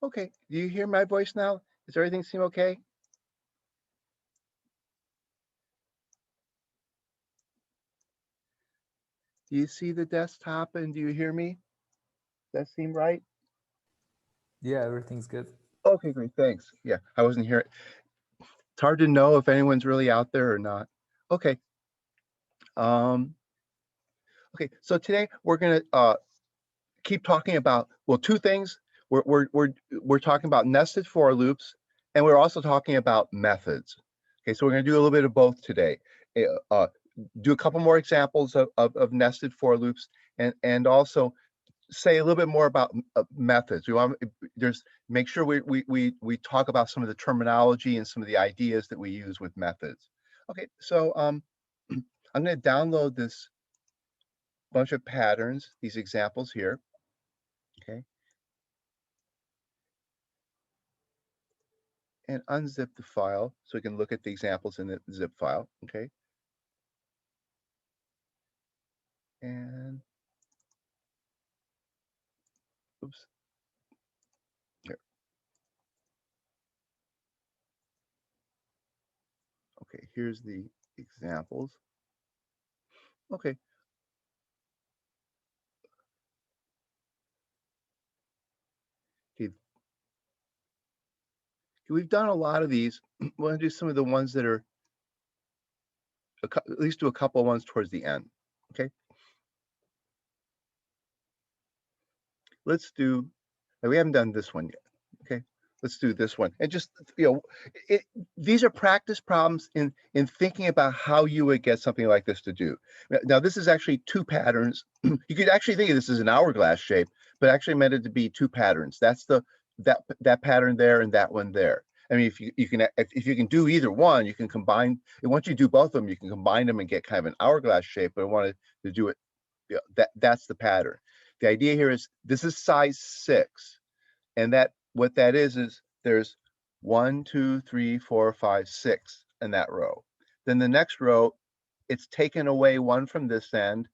Okay, do you hear my voice now? Does everything seem okay? Do you see the desktop and do you hear me? Does that seem right? Yeah, everything's good. Okay, great, thanks. Yeah, I wasn't here. It's hard to know if anyone's really out there or not. Okay. Um, okay, so today we're gonna keep talking about, well, two things. We're talking about nested for loops, and we're also talking about methods. Okay, so we're going to do a little bit of both today. Do a couple more examples of nested for loops, and also say a little bit more about methods. We want there's make sure we talk about some of the terminology and some of the ideas that we use with methods. Okay, so I'm going to download this bunch of patterns, these examples here. Okay, and unzip the file so we can look at the examples in the zip file. Okay, and oops, here. Okay, here's the examples. Okay, okay, we've done a lot of these. We're going to do some of the ones that are at least do a couple of ones towards the end. Okay, let's do. We haven't done this one yet. Okay, let's do this one. And just it, these are practice problems in thinking about how you would get something like this to do. Now, this is actually two patterns. You could actually think of this as an hourglass shape, but actually meant it to be two patterns. That's that pattern there and that one there. I mean, if you can do either one, you can combine. And once you do both of them, you can combine them and get kind of an hourglass shape. But I wanted to do it. That's the pattern. The idea here is this is size 6, and that what that is there's 1, 2, 3, 4, 5, 6 in that row. Then the next row, it's taken away one from this end,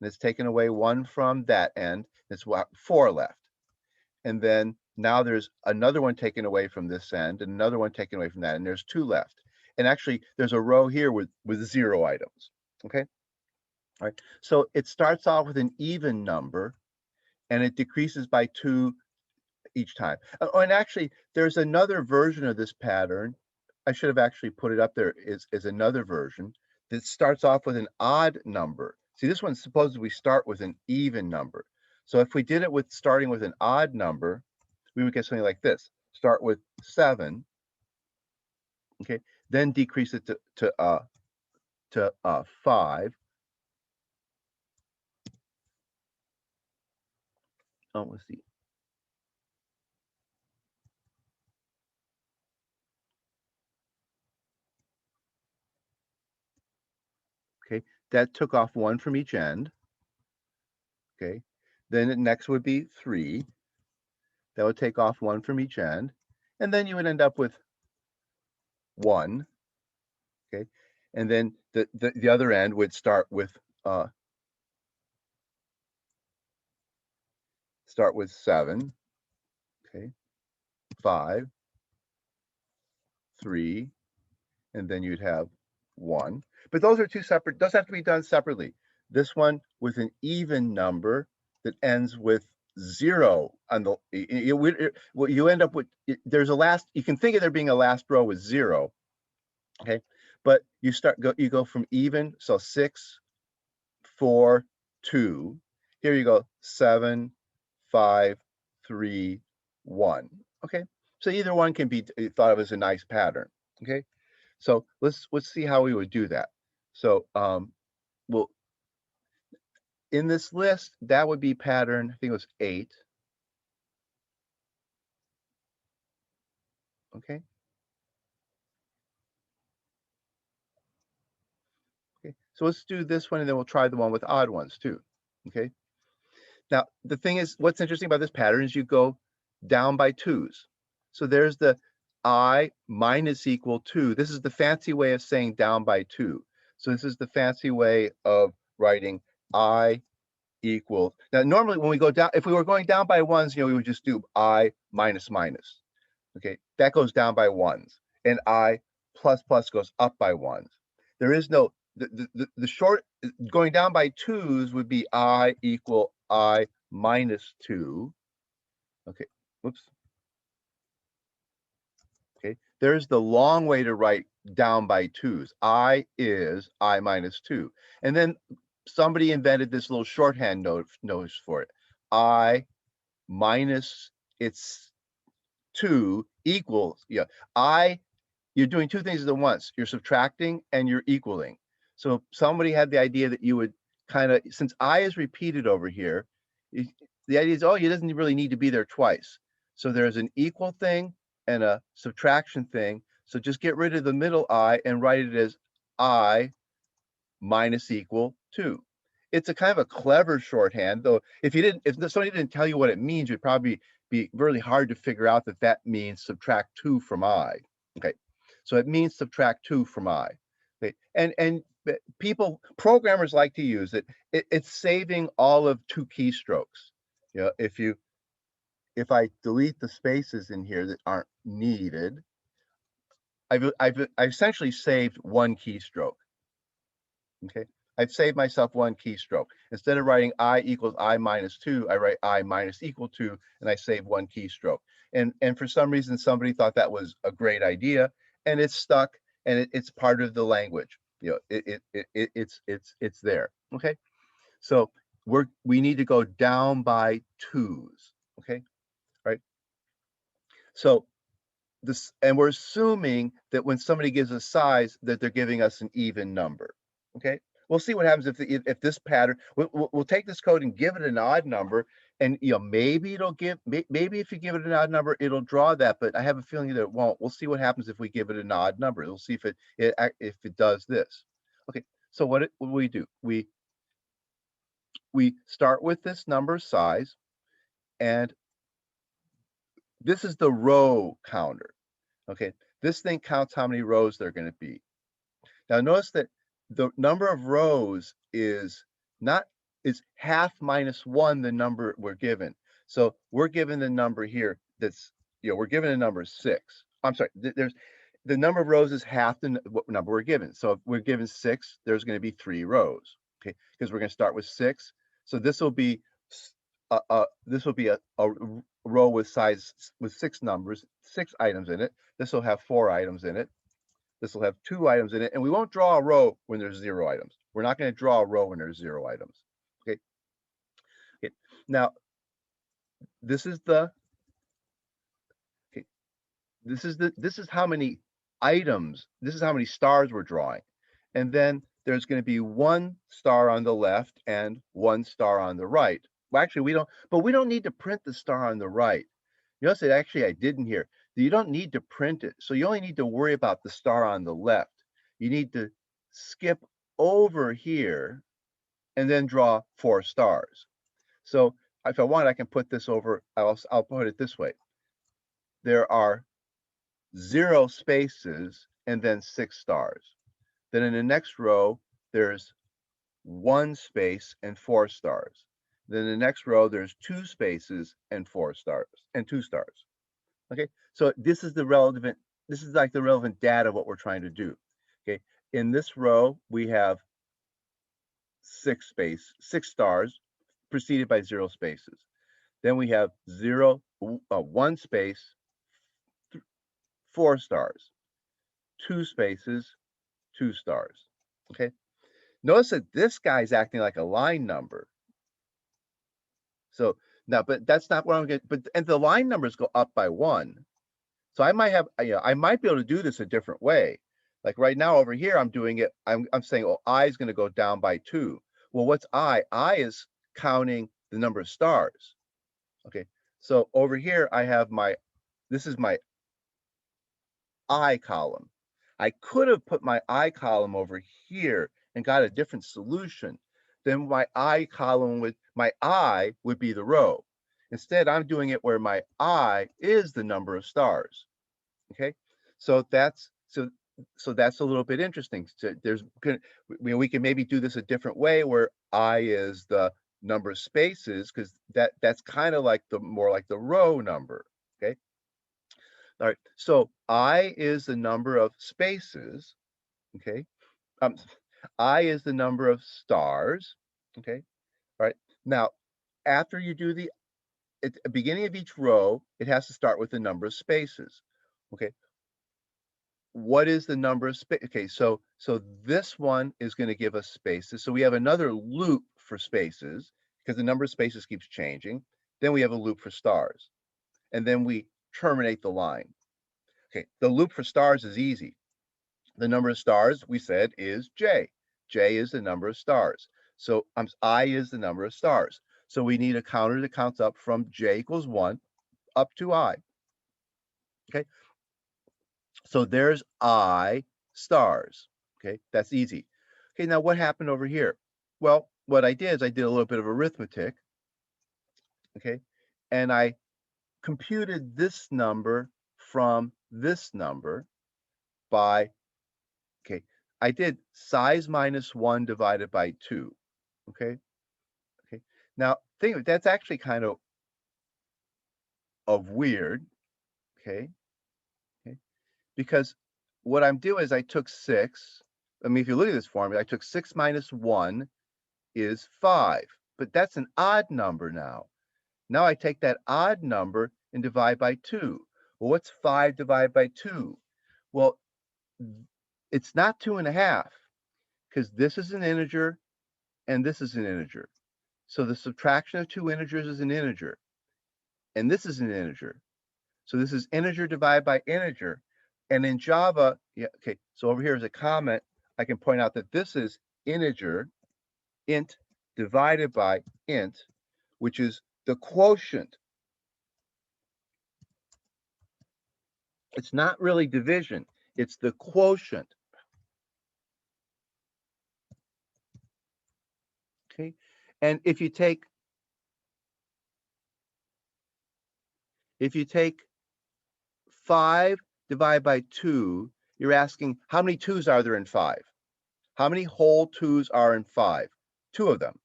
and it's taken away one from that end. It's 4 left. And then now there's another one taken away from this end, and another one taken away from that, and there's 2 left. And actually, there's a row here with 0 items. Okay, all right. So it starts off with an even number, and it decreases by 2 each time. Oh, and actually, there's another version of this pattern. I should have actually put it up there. Is another version that starts off with an odd number. See, this one supposes we start with an even number. So if we did it with starting with an odd number, we would get something like this. Start with 7, okay, then decrease it to 5. Oh, let's see. Okay, that took off 1 from each end. Okay, then it next would be 3. That would take off 1 from each end, and then you would end up with 1, okay? And then the other end would start with 7, okay, 5, 3, and then you'd have 1. But those are two separate, those have to be done separately. This one with an even number that ends with 0 on the what you end up with, there's a last, you can think of there being a last row with 0, okay? But you go from even, so 6, 4, 2. Here you go, 7, 5, 3, 1. Okay, so either one can be thought of as a nice pattern. Okay, so let's see how we would do that. So well, in this list, that would be pattern, I think it was 8. Okay, okay, so let's do this one and then we'll try the one with odd ones too. Okay, now the thing is, what's interesting about this pattern is you go down by 2's. So there's the I minus equal 2. This is the fancy way of saying down by 2. So this is the fancy way of writing I equals, now normally when we go down, if we were going down by ones, we would just do I minus minus. Okay, that goes down by ones, and I plus plus goes up by ones. There is no, the short, going down by twos would be I equal I minus two. Okay, whoops. Okay, there's the long way to write down by twos. I is I minus two. And then somebody invented this little shorthand notice for it. I minus its two equals, you're doing two things at once. You're subtracting and you're equaling. So somebody had the idea that you would kind of, since I is repeated over here, the idea is, oh, you doesn't really need to be there twice. So there's an equal thing and a subtraction thing. So just get rid of the middle I and write it as I minus equal 2. It's a kind of a clever shorthand, though if somebody didn't tell you what it means, it'd probably be really hard to figure out that that means subtract 2 from I. Okay, so it means subtract 2 from I. Okay, and programmers like to use it. It's saving all of 2 keystrokes. If I delete the spaces in here that aren't needed, I've essentially saved 1 keystroke. Okay, I've saved myself 1 keystroke. Instead of writing I equals I minus 2, I write I minus equal 2, and I save 1 keystroke. And for some reason, somebody thought that was a great idea, and it's stuck, and it's part of the language. It's there. Okay, so we need to go down by twos. Okay, right. So this, and we're assuming that when somebody gives a size, that they're giving us an even number. Okay, we'll see what happens if this pattern. We'll take this code and give it an odd number, and maybe it'll give. Maybe if you give it an odd number, it'll draw that. But I have a feeling that it won't. We'll see what happens if we give it an odd number. We'll see if it does this. Okay, so what do we do? We start with this number size, and this is the row counter. Okay, this thing counts how many rows there are going to be. Now notice that the number of rows is half minus 1 the number we're given. So we're given the number here that's, we're given a number 6. I'm sorry, there's the number of rows is half the number we're given. So if we're given 6, there's going to be 3 rows. Okay, because we're going to start with 6. So this will be a row with 6 numbers, 6 items in it. This will have 4 items in it. This will have 2 items in it, and we won't draw a row when there's 0 items. We're not going to draw a row when there's 0 items. Okay. Okay. Now, this is the. Okay. This is how many items. This is how many stars we're drawing, and then there's going to be 1 star on the left and 1 star on the right. Well, actually, we don't need to print the star on the right. Notice that actually I didn't here. You don't need to print it. So you only need to worry about the star on the left. You need to skip over here and then draw 4 stars. So if I want, I can put this over. I'll put it this way. There are 0 spaces and then 6 stars. Then in the next row, there's 1 space and 4 stars. Then in the next row, there's 2 spaces and 4 stars and 2 stars. Okay, so this is like the relevant data of what we're trying to do. Okay, in this row, we have 6 stars preceded by 0 spaces. Then we have 1 space, 4 stars, 2 spaces, 2 stars. Okay, notice that this guy's acting like a line number. So now, but that's not what I'm getting. And the line numbers go up by 1. So I might have, I might be able to do this a different way. Like right now over here, I'm doing it. I'm saying, oh, I is going to go down by 2. Well, what's I? I is counting the number of stars. Okay. So over here, this is my I column. I could have put my I column over here and got a different solution. Then my I would be the row. Instead, I'm doing it where my I is the number of stars. Okay, so that's a little bit interesting. So we can maybe do this a different way where I is the number of spaces, because that's kind of like the more like the row number. Okay. All right. So I is the number of spaces. Okay. Um, I is the number of stars. Okay. All right. Now, after you do at the beginning of each row, it has to start with the number of spaces. Okay. What is the number of space? Okay. So this one is going to give us spaces. So we have another loop for spaces because the number of spaces keeps changing. Then we have a loop for stars, and then we terminate the line. Okay. The loop for stars is easy. The number of stars we said is J. J is the number of stars. So I is the number of stars. So we need a counter that counts up from J equals 1 up to I. Okay. So there's I stars. Okay. That's easy. Okay. Now what happened over here? Well, what I did is I did a little bit of arithmetic. Okay. And I computed this number from this number by, okay, I did size minus 1 divided by 2. Okay. Okay. Now, think of it, that's actually kind of weird. Okay. Okay. Because what I'm doing is I took 6. I mean, if you look at this formula, I took 6 minus 1 is 5, but that's an odd number now. Now I take that odd number and divide by 2. Well, what's 5 divided by 2? Well, it's not 2.5 because this is an integer and this is an integer. So the subtraction of two integers is an integer, and this is an integer. So this is integer divided by integer. And in Java, yeah, okay, so over here is a comment. I can point out that this is integer, int, divided by int, which is the quotient. It's not really division, it's the quotient. Okay, and if you take 5 divided by 2, you're asking how many 2's are there in 5? How many whole 2's are in 5? 2 of them.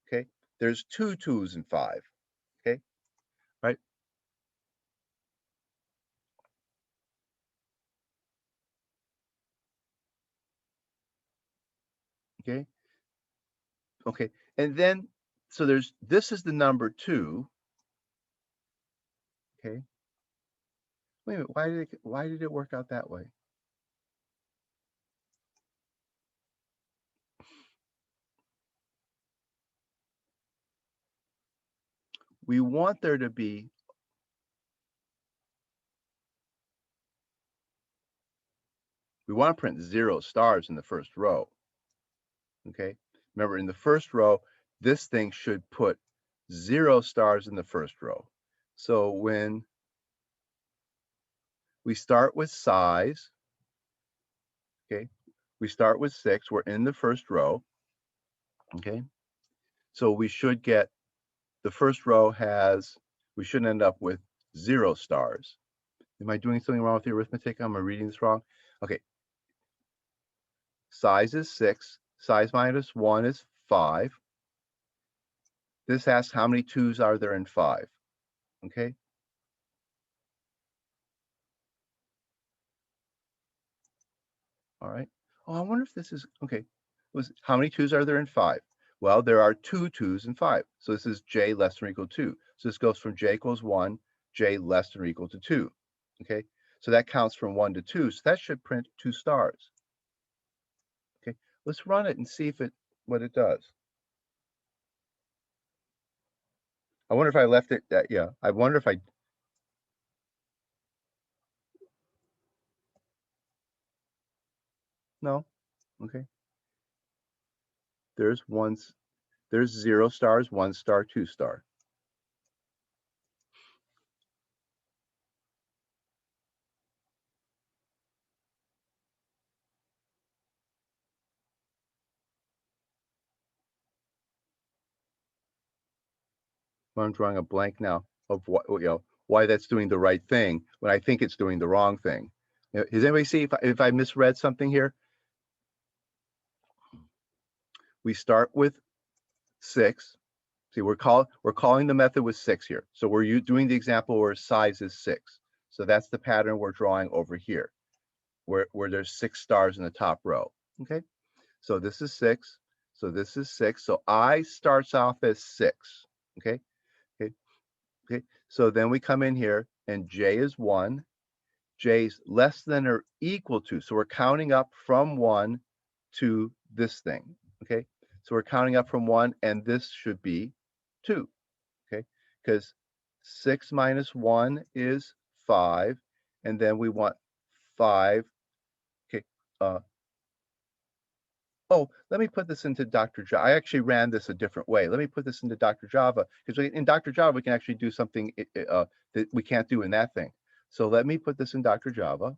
Okay, there's 2 2's in 5. Okay, right? Okay, okay, and then so this is the number 2. Okay, wait a minute, why did it work out that way? We want there to be, we want to print 0 stars in the first row. Okay, remember in the first row, this thing should put 0 stars in the first row. So when we start with size, okay, we start with 6, we're in the first row. Okay, so we should get, the first row has, we should end up with 0 stars. Am I doing something wrong with the arithmetic? Am I reading this wrong? Okay, size is 6, size minus 1 is 5. This asks how many 2's are there in 5. Okay, all right. Oh, I wonder if this is, okay, was how many 2's are there in 5? Well, there are 2 2's in 5. So this is j less than or equal to 2. So this goes from j equals 1, j less than or equal to 2. Okay, so that counts from 1 to 2. So that should print 2 stars. Okay, let's run it and see if what it does. I wonder if I left it that, yeah, I wonder if I, no, okay. There's there's 0 stars, 1 star, 2 star. I'm drawing a blank now of what, why that's doing the right thing when I think it's doing the wrong thing. Does anybody see if I misread something here? We start with 6. See, we're calling the method with 6 here. So we're doing the example where size is 6. So that's the pattern we're drawing over here, where there's 6 stars in the top row. Okay, so this is 6. So this is 6. So I starts off as 6. Okay, okay, okay. So then we come in here and J is 1. J's less than or equal to. So we're counting up from 1 to this thing. Okay, so we're counting up from 1, and this should be 2. Okay, because 6 minus 1 is 5, and then we want 5. Okay, oh, let me put this into Dr. Java. I actually ran this a different way. Let me put this into Dr. Java, because in Dr. Java, we can actually do something that we can't do in that thing. So let me put this in Dr. Java.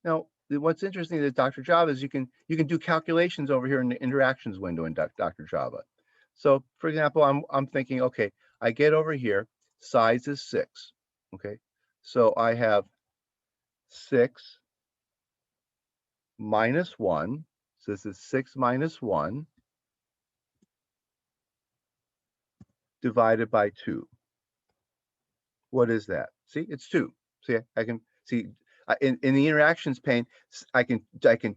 Now, what's interesting with Dr. Java is you can do calculations over here in the interactions window in Dr. Java. So, for example, I'm thinking, okay, I get over here, size is 6. Okay, so I have 6 minus 1. So this is 6 minus 1 divided by 2. What is that? See, it's 2. See, I can see in the interactions pane, I can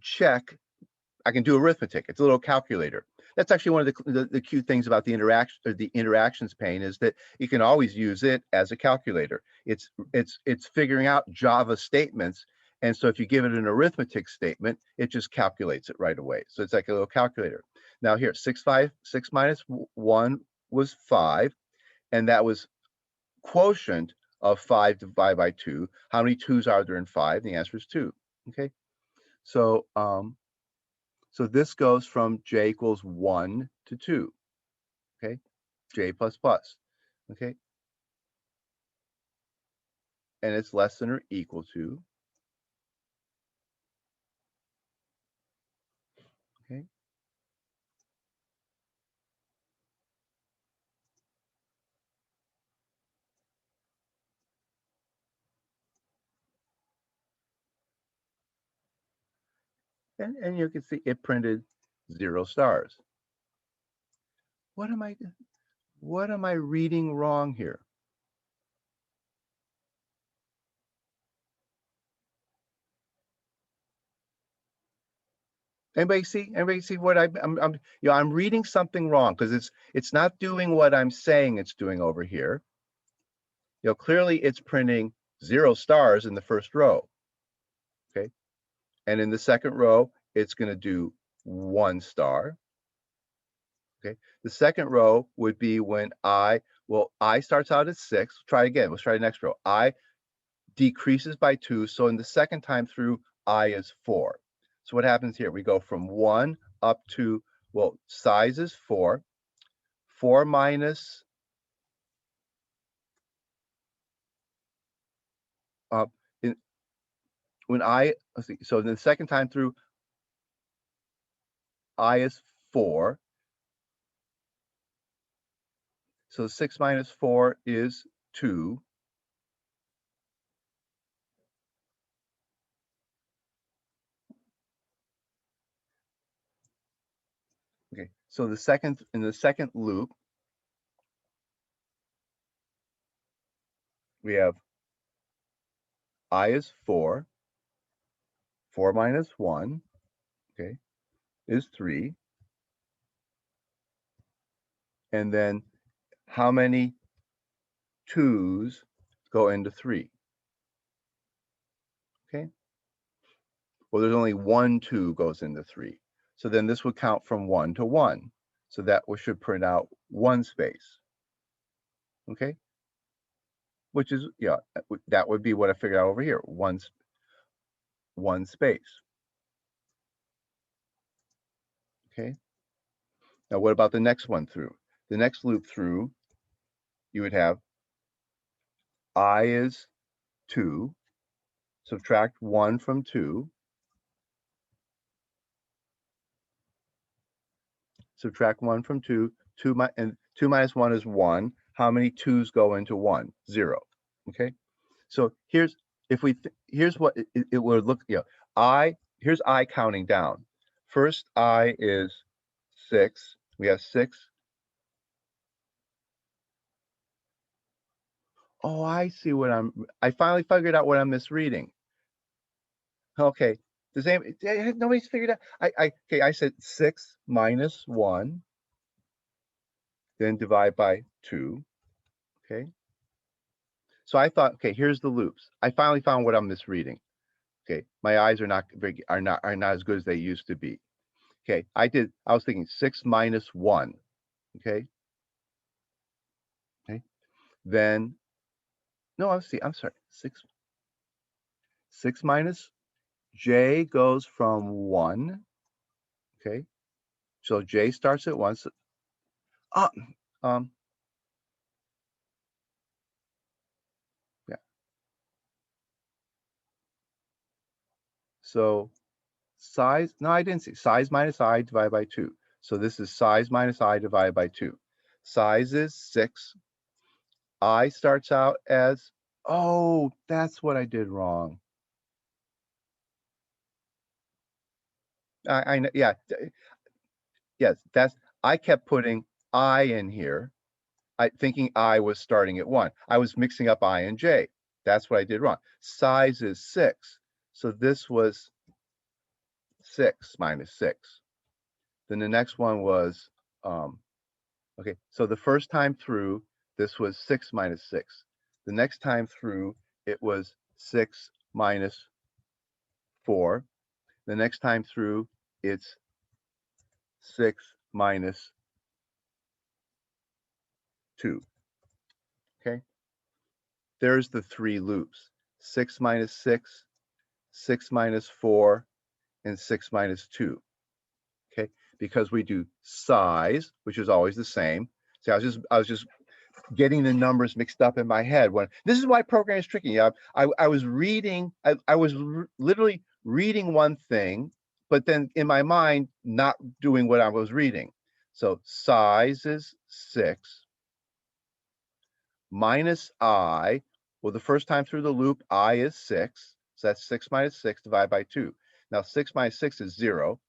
check. I can do arithmetic. It's a little calculator. That's actually one of the cute things about the interactions pane, is that you can always use it as a calculator. It's figuring out Java statements, and so if you give it an arithmetic statement, it just calculates it right away. So it's like a little calculator. Now here, 6 minus 1 was 5, and that was quotient of 5 divided by 2. How many 2's are there in 5? The answer is 2. Okay, so so this goes from j equals 1 to 2, okay? J plus plus, okay? And it's less than or equal to, okay? And you can see it printed 0 stars. What am I reading wrong here? Anybody see what I'm reading something wrong, because it's not doing what I'm saying it's doing over here. Clearly it's printing 0 stars in the first row, okay? And in the second row, it's going to do 1 star. Okay, the second row would be when I starts out at 6. Try again. Let's try the next row. I decreases by 2. So in the second time through, I is 4. So what happens here? We go from 1 up to, well, size is 4. 4 minus, uh, in, when let's see, so the second time through, I is 4. So 6 minus 4 is 2. Okay, so in the second loop, we have I is 4. 4 minus 1, okay, is 3. And then how many 2's go into 3? Okay, well, there's only 1 2 goes into 3. So then this would count from 1 to 1. So that should print out 1 space. Okay, which is, yeah, that would be what I figured out over here, one space. Okay, now what about the next one through? The next loop through, you would have I is 2, subtract 1 from 2, subtract 1 from 2, and 2 minus 1 is 1. How many 2's go into 1? 0. Okay, so here's here's what it would look, here's I counting down. First I is 6. We have 6. Oh, I see what I finally figured out what I'm misreading. Okay. Does nobody's figured out? Okay, I said 6 minus 1, then divide by 2. Okay. So I thought, okay, here's the loops. I finally found what I'm misreading. Okay. My eyes are not as good as they used to be. Okay. I was thinking 6 minus 1. Okay. Okay. Then no, I'm sorry. 6 minus J goes from 1. Okay. So J starts at 1. So, uh, um, yeah. So size, no, I didn't see. Size minus I divided by 2. So this is size minus I divided by 2. Size is 6. I starts out as, oh, that's what I did wrong. I know, yeah, yes, I kept putting I in here. Thinking I was starting at 1. I was mixing up I and J. That's what I did wrong. Size is 6. So this was 6 minus 6. Then the next one was, okay, so the first time through, this was 6 minus 6. The next time through, it was 6 minus 4. The next time through, it's 6 minus 2. Okay, there's the 3 loops. 6 minus 6, 6 minus 4, and 6 minus 2. Okay, because we do size, which is always the same. See, I was just getting the numbers mixed up in my head. When this is why programming is tricky. I was reading, I was literally reading one thing, but then in my mind not doing what I was reading. So size is 6 minus I. Well, the first time through the loop, I is 6. So that's 6 minus 6 divided by 2. Now 6 minus 6 is 0.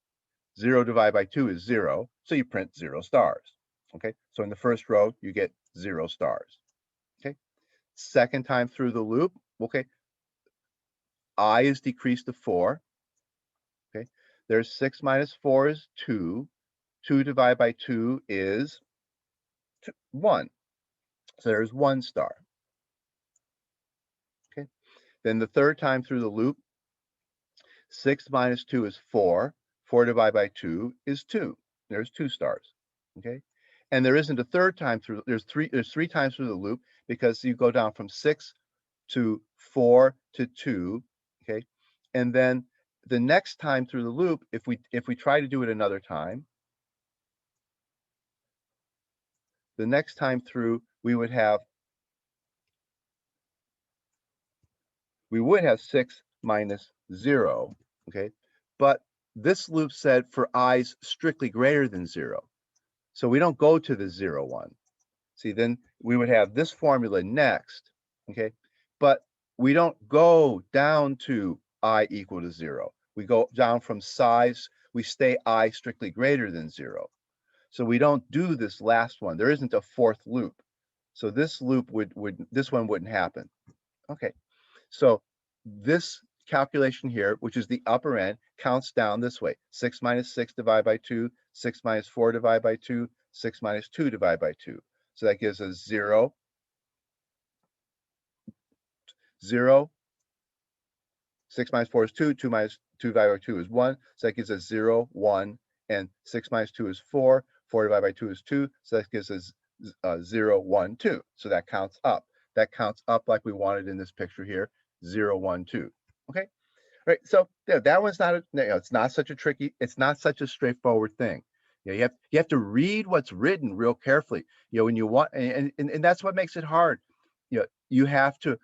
0 divided by 2 is 0. So you print 0 stars. Okay, so in the first row, you get 0 stars. Okay, second time through the loop, okay, I is decreased to 4. Okay, there's 6 minus 4 is 2. 2 divided by 2 is 1. So there's 1 star. Okay, then the third time through the loop, 6 minus 2 is 4. 4 divided by 2 is 2. There's 2 stars. Okay, and there isn't a third time through. There's 3 times through the loop because you go down from 6 to 4 to 2. Okay, and then the next time through the loop, if we try to do it another time, the next time through we would have 6 minus 0. Okay, but this loop said for i's strictly greater than 0, so we don't go to the 0 one. See, then we would have this formula next. Okay, but we don't go down to I equal to 0. We go down from size. We stay I strictly greater than 0. So we don't do this last one. There isn't a fourth loop. So this loop this one wouldn't happen. Okay, so this calculation here, which is the upper end, counts down this way. 6 minus 6 divided by 2, 6 minus 4 divided by 2, 6 minus 2 divided by 2. So that gives us 0, 0. 6 minus 4 is 2. 2 minus 2 divided by 2 is 1. So that gives us 0, 1. And 6 minus 2 is 4. 4 divided by 2 is 2. So that gives us 0, 1, 2. So that counts up. That counts up like we wanted in this picture here, 0, 1, 2. Okay. Right. So yeah, that one's not it's not such a tricky, it's not such a straightforward thing. You have to read what's written real carefully. When you want, and that's what makes it hard. You have to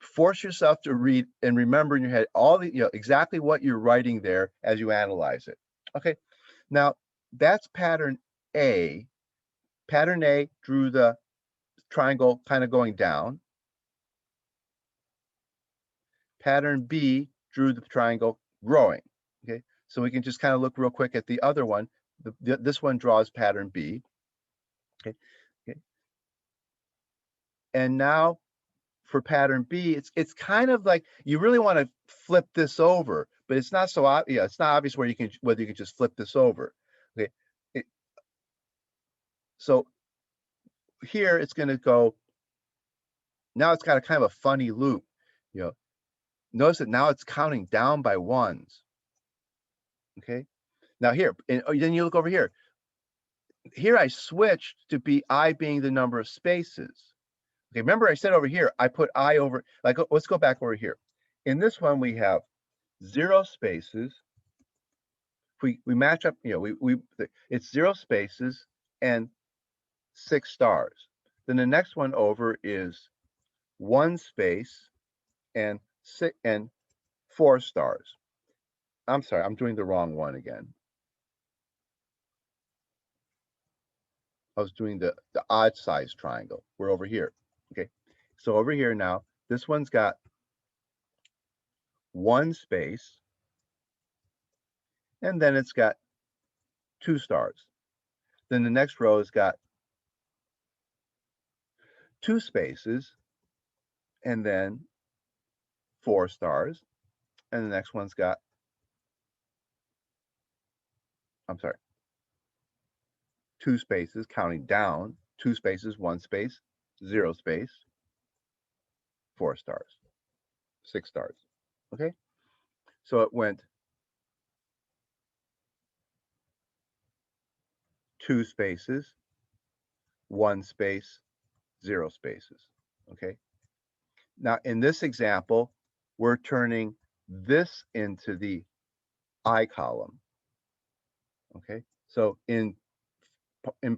force yourself to read and remember in your head all the, exactly what you're writing there as you analyze it. Okay. Now that's pattern A. Pattern A drew the triangle kind of going down. Pattern B drew the triangle growing. Okay, so we can just kind of look real quick at the other one. This one draws pattern B. Okay, okay. And now for pattern B, it's kind of like you really want to flip this over, but it's not so obvious. Yeah, it's not obvious whether you can just flip this over. Okay, it, so here it's going to go. Now it's got a kind of a funny loop. You know, notice that now it's counting down by ones. Okay, now here, and then you look over here. Here I switched to I being the number of spaces. Okay, remember I said over here, I put I over, like, let's go back over here. In this one, we have 0 spaces. We match up, it's 0 spaces and 6 stars. Then the next one over is 1 space and 4 stars. I'm sorry, I'm doing the wrong one again. I was doing the odd size triangle. We're over here. Okay, so over here now, this one's got 1 space, and then it's got 2 stars. Then the next row has got 2 spaces, and then 4 stars. And the next one's got, I'm sorry, 2 spaces, counting down, 2 spaces, 1 space, 0 space, 4 stars, 6 stars. Okay, so it went 2 spaces, 1 space, 0 spaces. Okay, now in this example, we're turning this into the I column. Okay, so in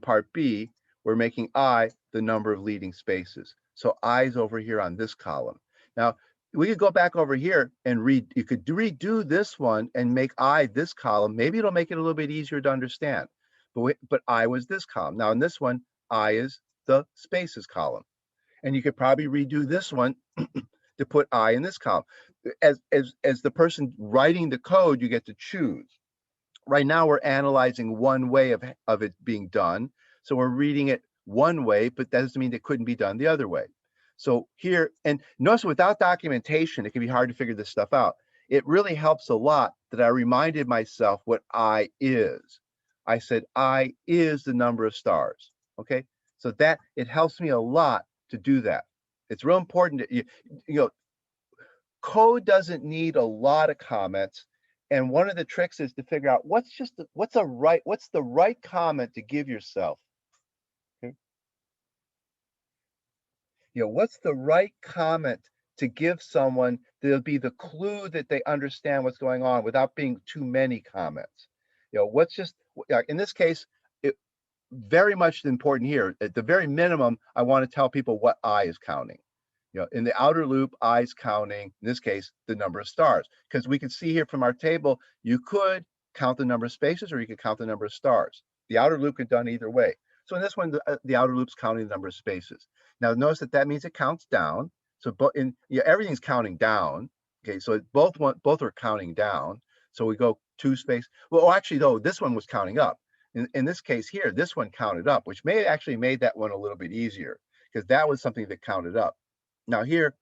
part B, we're making I the number of leading spaces. So I is over here on this column. Now, we could go back over here and you could redo this one and make I this column. Maybe it'll make it a little bit easier to understand. But I was this column. Now in this one, I is the spaces column. And you could probably redo this one to put I in this column. As the person writing the code, you get to choose. Right now we're analyzing one way of it being done. So we're reading it one way, but that doesn't mean it couldn't be done the other way. So here, and notice without documentation, it can be hard to figure this stuff out. It really helps a lot that I reminded myself what I is. I said I is the number of stars. Okay, so that it helps me a lot to do that. It's real important that code doesn't need a lot of comments. And one of the tricks is to figure out what's the right comment to give yourself. Okay? What's the right comment to give someone that'll be the clue that they understand what's going on without being too many comments. What's just in this case, it very much important here. At the very minimum, I want to tell people what I is counting. In the outer loop, I's counting, in this case, the number of stars. Because we can see here from our table, you could count the number of spaces or you could count the number of stars. The outer loop could be done either way. So in this one, the outer loop's counting the number of spaces. Now notice that means it counts down. So everything's counting down. Okay, so both are counting down. So we go 2 space. Well, actually, though, this one was counting up. In this case here, this one counted up, which actually made that one a little bit easier because that was something that counted up. Now here,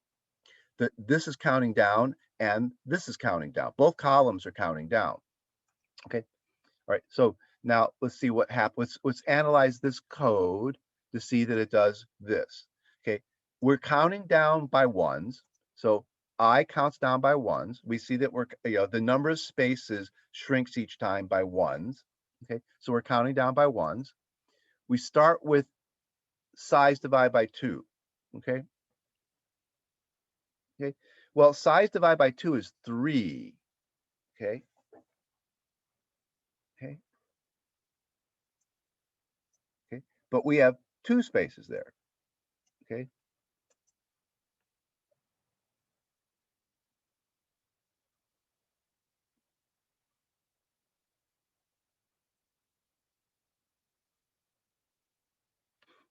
this is counting down and this is counting down. Both columns are counting down. Okay. All right. So now let's see what happens. Let's analyze this code to see that it does this. Okay. We're counting down by ones. So I counts down by ones. We see that the number of spaces shrinks each time by ones. Okay. So we're counting down by ones. We start with size divided by 2. Okay. Okay. Well, size divided by 2 is 3. Okay. Okay. Okay. But we have 2 spaces there. Okay.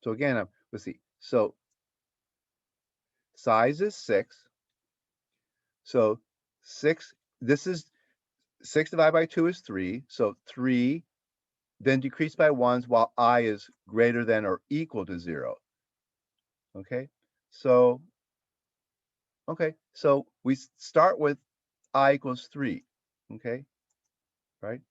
So again, let's see. So size is 6. So 6, this is 6 divided by 2 is 3. So 3, then decrease by 1s while I is greater than or equal to 0. Okay? So, okay. So we start with I equals 3. Okay? Right?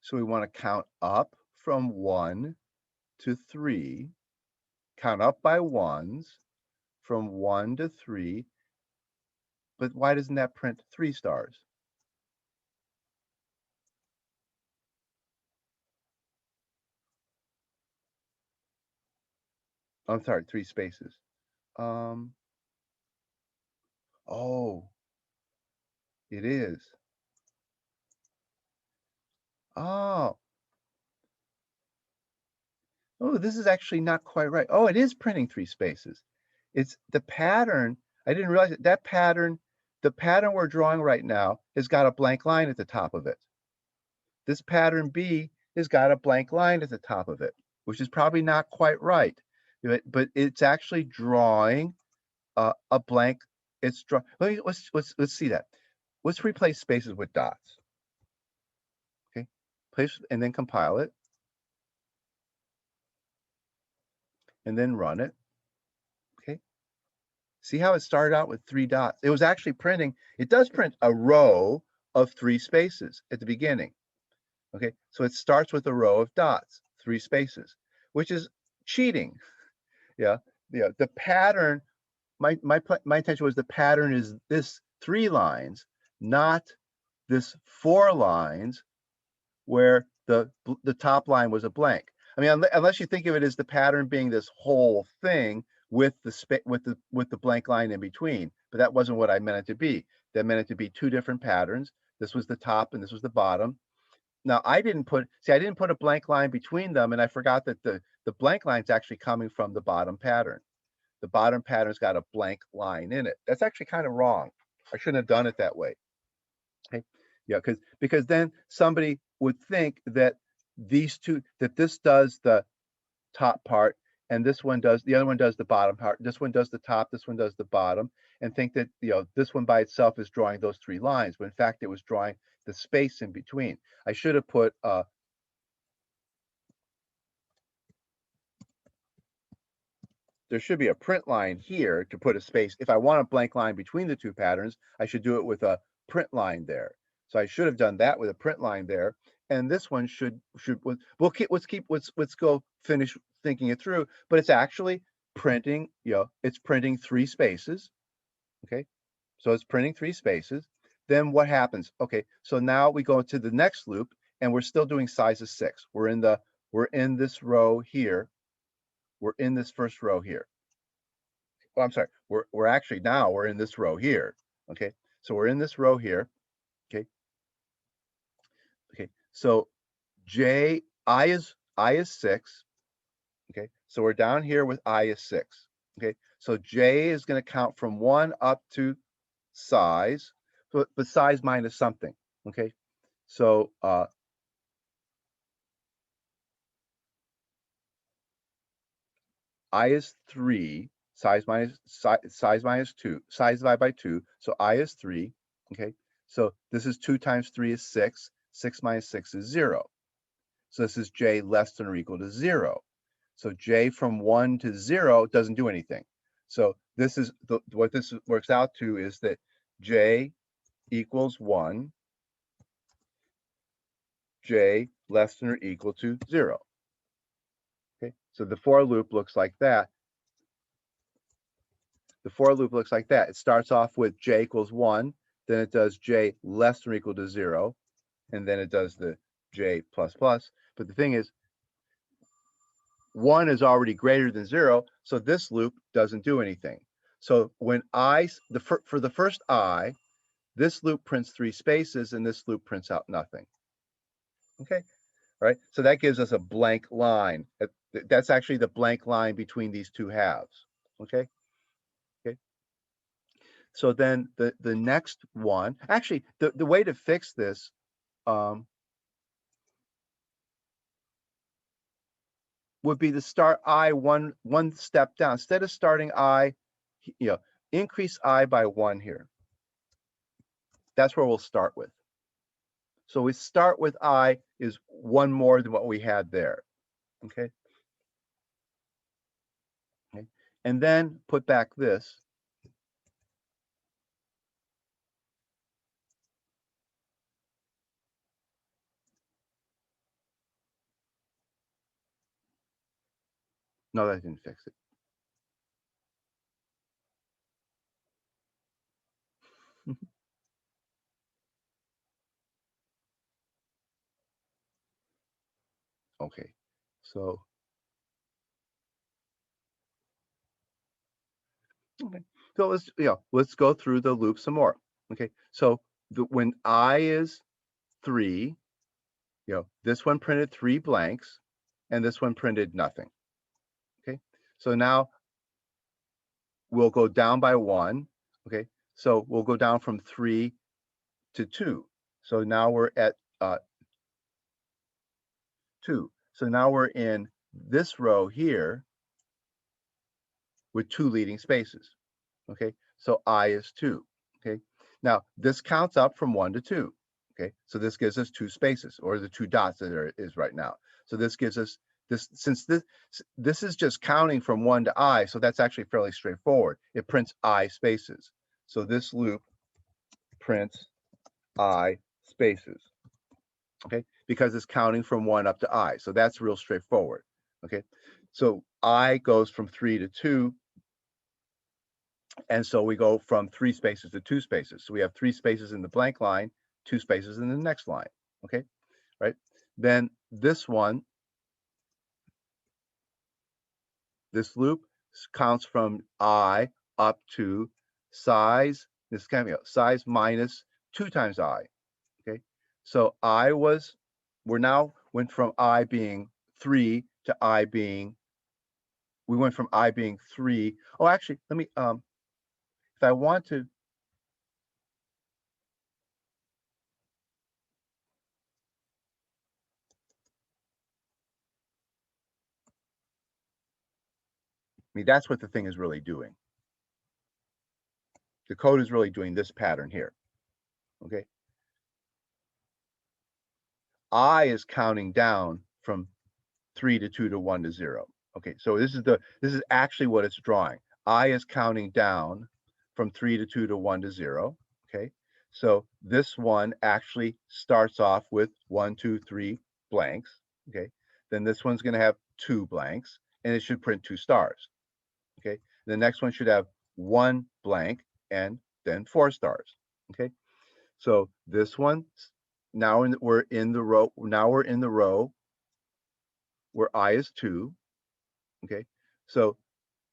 So we want to count up from 1 to 3, count up by 1s from 1 to 3. But why doesn't that print 3 stars? I'm sorry, 3 spaces. Um, oh, it is. Oh, oh, this is actually not quite right. Oh, it is printing 3 spaces. It's the pattern. I didn't realize it. That pattern, the pattern we're drawing right now has got a blank line at the top of it. This pattern B has got a blank line at the top of it, which is probably not quite right. But it's actually drawing a blank. It's draw. Let's see that. Let's replace spaces with dots. Okay, place and then compile it, and then run it. Okay, see how it started out with 3 dots. It was actually printing. It does print a row of 3 spaces at the beginning. Okay, so it starts with a row of dots, 3 spaces, which is cheating. Yeah, yeah. The pattern. My intention was the pattern is this 3 lines, not this 4 lines where the top line was a blank. I mean, unless you think of it as the pattern being this whole thing with the blank line in between, but that wasn't what I meant it to be. That meant it to be 2 different patterns. This was the top and this was the bottom. Now I didn't put a blank line between them, and I forgot that the blank line is actually coming from the bottom pattern. The bottom pattern's got a blank line in it. That's actually kind of wrong. I shouldn't have done it that way. Okay. Yeah, because then somebody would think that this does the top part and the other one does the bottom part. This one does the top, this one does the bottom, and think that this one by itself is drawing those 3 lines, but in fact it was drawing the space in between. I should have put there should be a print line here to put a space. If I want a blank line between the 2 patterns, I should do it with a print line there. So I should have done that with a print line there. And this one let's go finish thinking it through, but it's actually printing, it's printing 3 spaces. Okay. So it's printing 3 spaces. Then what happens? Okay. So now we go to the next loop and we're still doing size of 6. We're in this row here. We're in this first row here. Well, I'm sorry. We're actually now we're in this row here. Okay. So we're in this row here. Okay. Okay. So I is 6. Okay. So we're down here with I is 6. Okay. So J is going to count from 1 up to size, but size minus something. Okay. So I is 3, size minus 2, size divided by 2. So I is 3. Okay. So this is 2 times 3 is 6. 6 minus 6 is 0. So this is J less than or equal to 0. So J from 1 to 0 doesn't do anything. So this is what this works out to is that J equals 1, J less than or equal to 0. Okay. So the for loop looks like that. The for loop looks like that. It starts off with J equals 1, then it does J less than or equal to 0, and then it does the J plus plus. But the thing is, 1 is already greater than 0, so this loop doesn't do anything. So when for the first I, this loop prints 3 spaces and this loop prints out nothing. Okay, all right. So that gives us a blank line. That's actually the blank line between these two halves. Okay. Okay. So then the next one, actually, the way to fix this would be to start I one step down. Instead of starting I, increase I by 1 here. That's where we'll start with. So we start with I is 1 more than what we had there. Okay. Okay. And then put back this. No, that didn't fix it. Okay. So, okay. So let's go through the loop some more. Okay. So when I is 3, this one printed 3 blanks and this one printed nothing. Okay. So now we'll go down by 1. Okay. So we'll go down from 3 to 2. So now we're at 2. So now we're in this row here with 2 leading spaces. Okay. So I is 2. Okay. Now this counts up from 1 to 2. Okay. So this gives us 2 spaces, or the 2 dots that there is right now. So this gives us this, since this is just counting from 1 to I, so that's actually fairly straightforward. It prints I spaces. So this loop prints I spaces. Okay, because it's counting from 1 up to I. So that's real straightforward. Okay, so I goes from 3 to 2. And so we go from 3 spaces to 2 spaces. So we have 3 spaces in the blank line, 2 spaces in the next line. Okay, right? Then this one, this loop counts from I up to size, this can be size minus 2 times I. Okay, so we're now went from I being 3 to I being, we went from I being 3. Oh, actually, let me, if I want to, I mean, that's what the thing is really doing. The code is really doing this pattern here. Okay. I is counting down from 3 to 2 to 1 to 0. Okay, so this is actually what it's drawing. I is counting down from 3 to 2 to 1 to 0. Okay, so this one actually starts off with 1, 2, 3 blanks. Okay, then this one's going to have 2 blanks, and it should print 2 stars. Okay, the next one should have 1 blank and then 4 stars. Okay, so this one, we're in the row. Now we're in the row where I is 2. Okay, so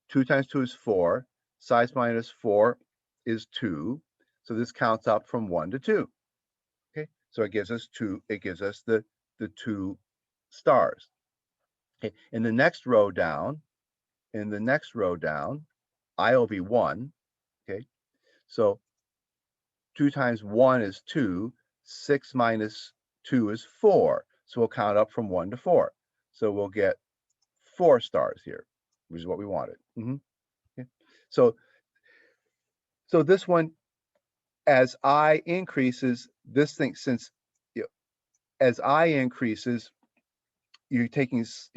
2 times 2 is 4. Size minus 4 is 2. So this counts up from 1 to 2. Okay, so it gives us 2. It gives us the 2 stars. Okay, in the next row down, I will be 1. Okay, so 2 times 1 is 2. 6 minus 2 is 4. So we'll count up from 1 to 4. So we'll get 4 stars here, which is what we wanted. Okay. So this one, as I increases, this thing, since as I increases, you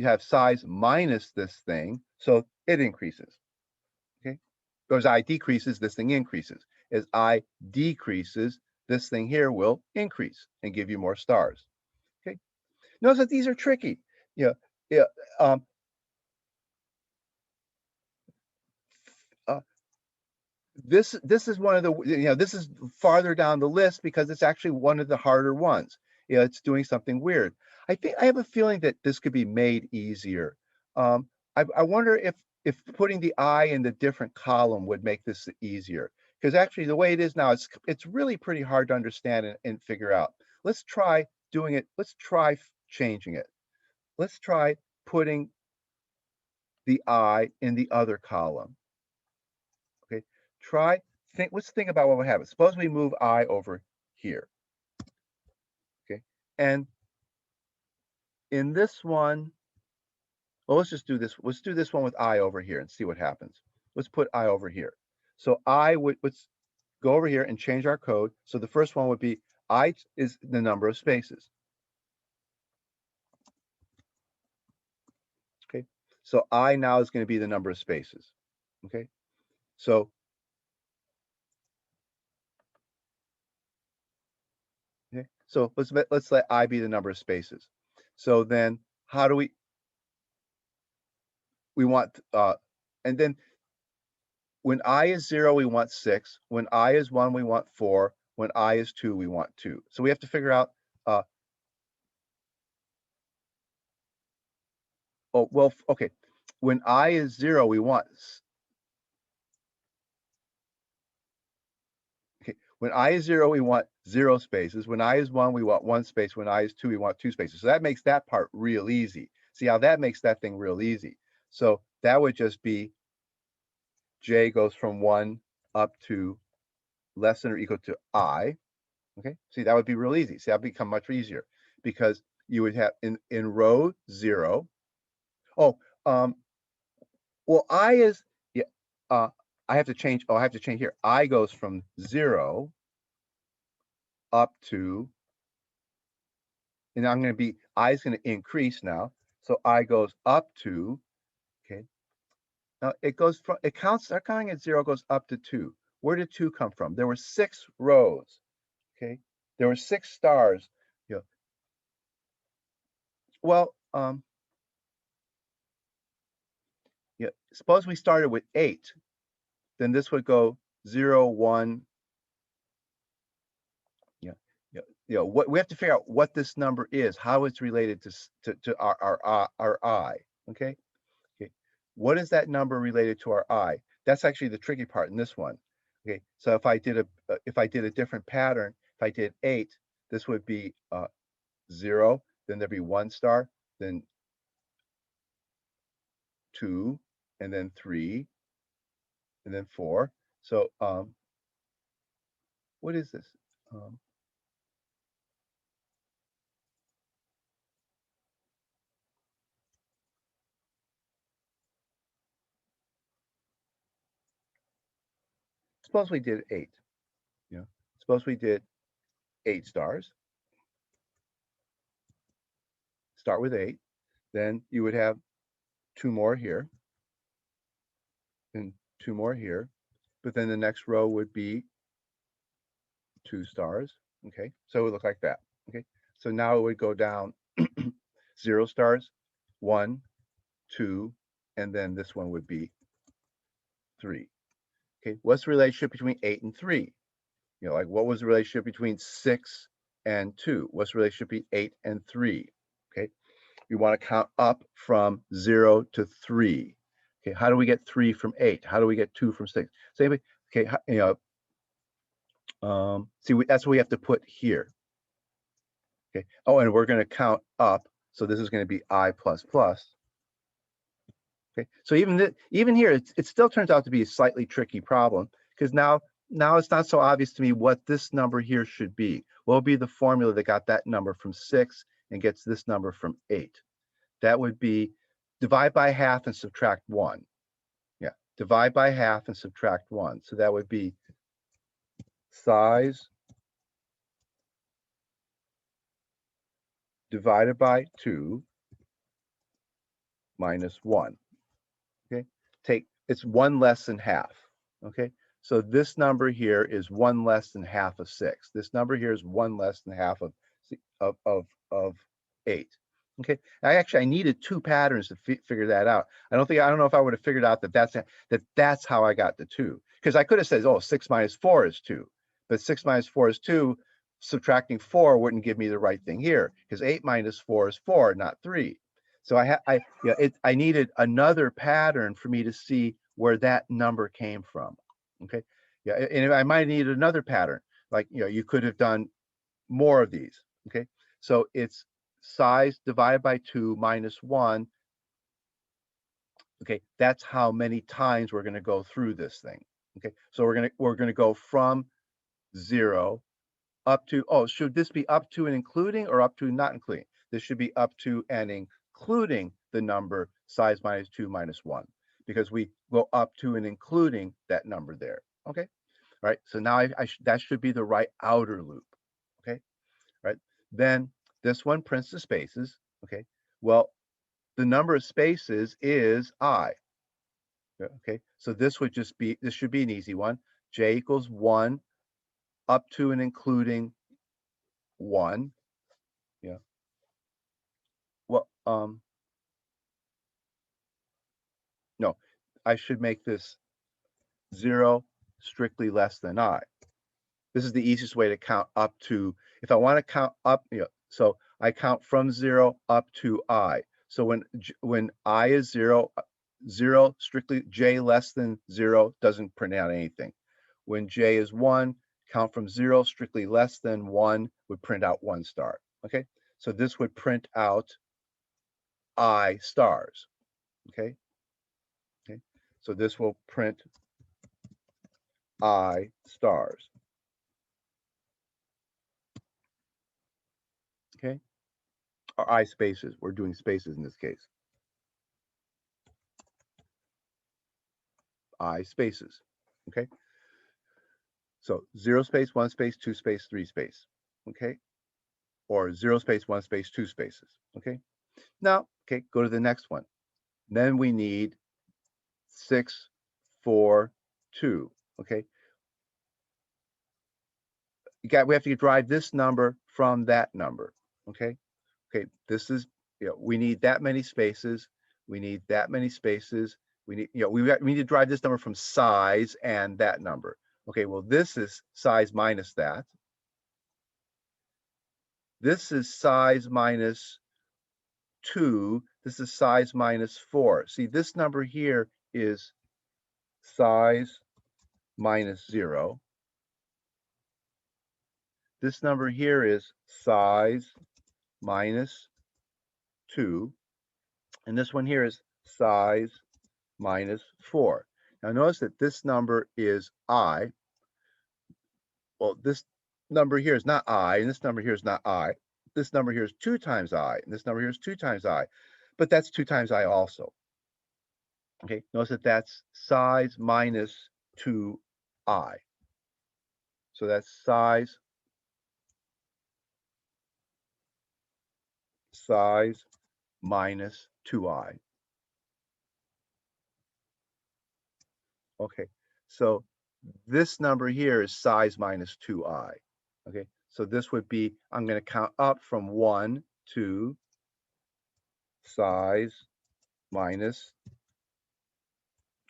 have size minus this thing, so it increases. Okay. As I decreases, this thing increases. As I decreases, this thing here will increase and give you more stars. Okay. Notice that these are tricky. Yeah. Yeah. Um, uh, this is one of the, this is farther down the list because it's actually one of the harder ones. It's doing something weird. I have a feeling that this could be made easier. I wonder if putting the I in the different column would make this easier. Because actually the way it is now, it's really pretty hard to understand and figure out. Let's try doing it. Let's try changing it. Let's try putting the I in the other column. Okay, let's think about what we have. Suppose we move I over here. Okay, and in this one, well, let's just do this. Let's do this one with I over here and see what happens. Let's put I over here. So let's go over here and change our code. So the first one would be I is the number of spaces. Okay, so I now is going to be the number of spaces. Okay, so okay, so let's let I be the number of spaces. So then how do we want and then when I is 0, we want 6. When I is 1, we want 4. When I is 2, we want 2. So we have to figure out oh, well, okay. When I is 0, we want okay. When I is 0, we want 0 spaces. When I is 1, we want 1 space. When I is 2, we want 2 spaces. So that makes that part real easy. See how that makes that thing real easy. So that would just be J goes from 1 up to less than or equal to I. Okay, see, that would be real easy. See, that would become much easier because you would have in row 0. Oh, well, I is, yeah, I have to change, oh, I have to change here. I goes from 0 up to, and I'm going to be, I is going to increase now. So I goes up to, okay. Now it goes from, it counts, start counting at 0, goes up to 2. Where did 2 come from? There were 6 rows, okay. There were 6 stars. Yeah. Well, yeah, suppose we started with 8, then this would go 0, 1. Yeah, yeah, yeah. What we have to figure out what this number is, how it's related to our I. Okay, okay. What is that number related to our I? That's actually the tricky part in this one. Okay, so if I did a different pattern, if I did 8, this would be 0. Then there'd be 1 star, then 2, and then 3, and then 4. So what is this? Suppose we did 8. You know, suppose we did 8 stars. Start with 8. Then you would have 2 more here, and 2 more here. But then the next row would be 2 stars. Okay, so it would look like that. Okay, so now it would go down 0 stars, 1, 2, and then this one would be 3. Okay, what's the relationship between 8 and 3? You know, like what was the relationship between 6 and 2? What's the relationship between 8 and 3? Okay, you want to count up from 0 to 3. Okay, how do we get 3 from 8? How do we get 2 from 6? So anyway, okay, you know, see, that's what we have to put here. Okay. Oh, and we're going to count up. So this is going to be I plus plus. Okay. So even here, it still turns out to be a slightly tricky problem because now it's not so obvious to me what this number here should be. What will be the formula that got that number from 6 and gets this number from 8? That would be divide by half and subtract 1. Yeah, divide by half and subtract 1. So that would be size divided by 2 minus 1. Okay, it's 1 less than half. Okay, so this number here is 1 less than half of 6. This number here is 1 less than half of 8. Okay, I needed 2 patterns to figure that out. I don't know if I would have figured out that's how I got the 2, because I could have said, oh, 6 minus 4 is 2, but 6 minus 4 is 2. Subtracting 4 wouldn't give me the right thing here because 8 minus 4 is 4, not 3. So I needed another pattern for me to see where that number came from. Okay. Yeah, and I might need another pattern. Like, you could have done more of these. Okay. So it's size divided by 2 minus 1. Okay, that's how many times we're going to go through this thing. Okay, so we're going to go from 0 up to, oh, should this be up to and including or up to not including? This should be up to and including the number size minus 2 minus 1, because we go up to and including that number there. Okay, all right, so now that should be the right outer loop. Okay, all right, then this one prints the spaces. Okay, well, the number of spaces is I. Okay, so this should be an easy one. J equals 1 up to and including 1. Yeah. Well, no, I should make this 0 strictly less than I. This is the easiest way to count up to, if I want to count up, so I count from 0 up to I. So when I is 0, 0 strictly, J less than 0 doesn't print out anything. When J is 1, count from 0 strictly less than 1 would print out 1 star. Okay, so this would print out I stars. Okay, okay, so this will print I stars. Okay, or I spaces. We're doing spaces in this case. I spaces. Okay, so 0 space, 1 space, 2 space, 3 space. Okay, or 0 space, 1 space, 2 spaces. Okay, now, okay, go to the next one. Then we need 6, 4, 2. Okay, we have to derive this number from that number. Okay, okay, this is, we need that many spaces. We need that many spaces. We need, we need to derive this number from size and that number. Okay, well, this is size minus that. This is size minus 2. This is size minus 4. See, this number here is size minus 0. This number here is size minus 2. And this one here is size minus 4. Now notice that this number is I. Well, this number here is not I, and this number here is not I. This number here is 2 times I, and this number here is 2 times I. But that's 2 times I also. Okay, notice that that's size minus 2I. So that's size minus 2I. Okay, so this number here is size minus 2I. Okay, so this would be, I'm going to count up from 1 to size minus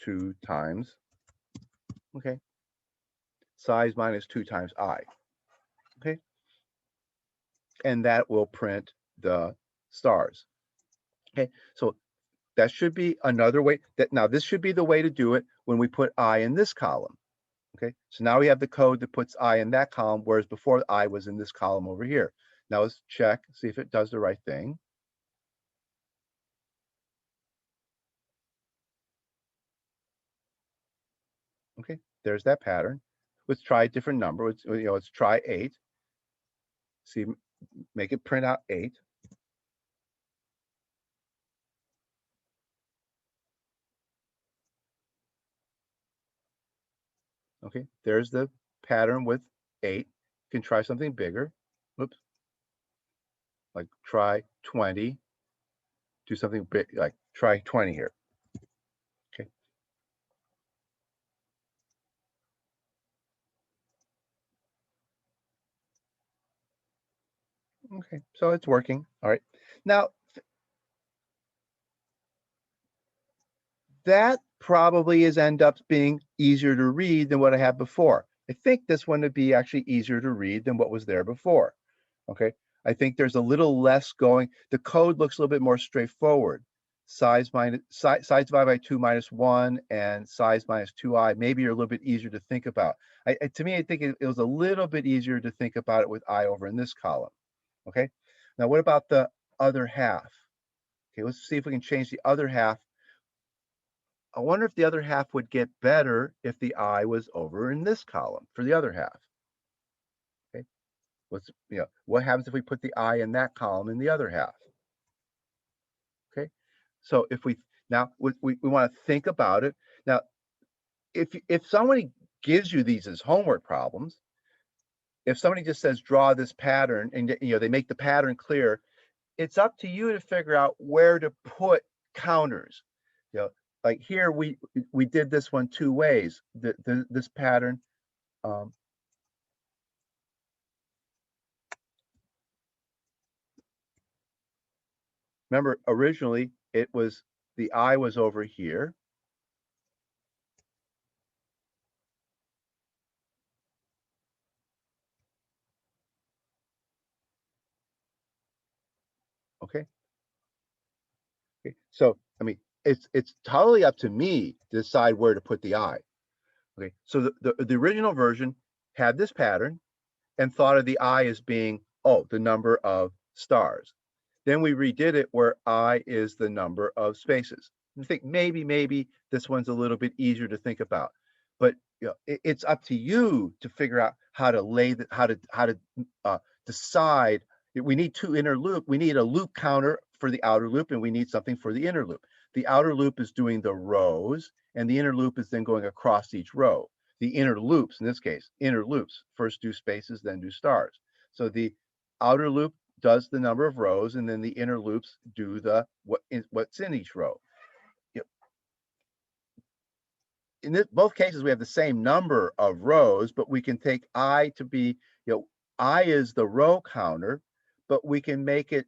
2 times, okay, size minus 2 times I. Okay, and that will print the stars. Okay, so that should be another way. Now this should be the way to do it when we put I in this column. Okay, so now we have the code that puts I in that column, whereas before I was in this column over here. Now let's check, see if it does the right thing. Okay, there's that pattern. Let's try a different number. Let's try 8. See, make it print out 8. Okay, there's the pattern with 8. You can try something bigger. Whoops. Like try 20. Do something big, like try 20 here. Okay. Okay, so it's working. All right. Now, that probably end up being easier to read than what I had before. I think this one would be actually easier to read than what was there before. Okay, I think there's a little less going. The code looks a little bit more straightforward. Size divided by 2 minus 1 and size minus 2i maybe are a little bit easier to think about. To me, I think it was a little bit easier to think about it with I over in this column. Okay, now what about the other half? Okay, let's see if we can change the other half. I wonder if the other half would get better if the I was over in this column for the other half. Okay, what happens if we put the I in that column in the other half? Okay, so if we now we want to think about it. Now, if somebody gives you these as homework problems, if somebody just says draw this pattern and they make the pattern clear, it's up to you to figure out where to put counters. Like here we did this one two ways. This pattern. Remember, originally it was the I was over here. Okay. Okay. So I mean, it's totally up to me to decide where to put the I. Okay. So the original version had this pattern and thought of the I as being, oh, the number of stars. Then we redid it where I is the number of spaces. I think maybe this one's a little bit easier to think about, but it's up to you to figure out how to decide. We need two inner loop. We need a loop counter for the outer loop, and we need something for the inner loop. The outer loop is doing the rows, and the inner loop is then going across each row. The inner loops, in this case, inner loops, first do spaces, then do stars. So the outer loop does the number of rows, and then the inner loops do what's in each row. In both cases, we have the same number of rows, but we can take I to be, I is the row counter, but we can make it,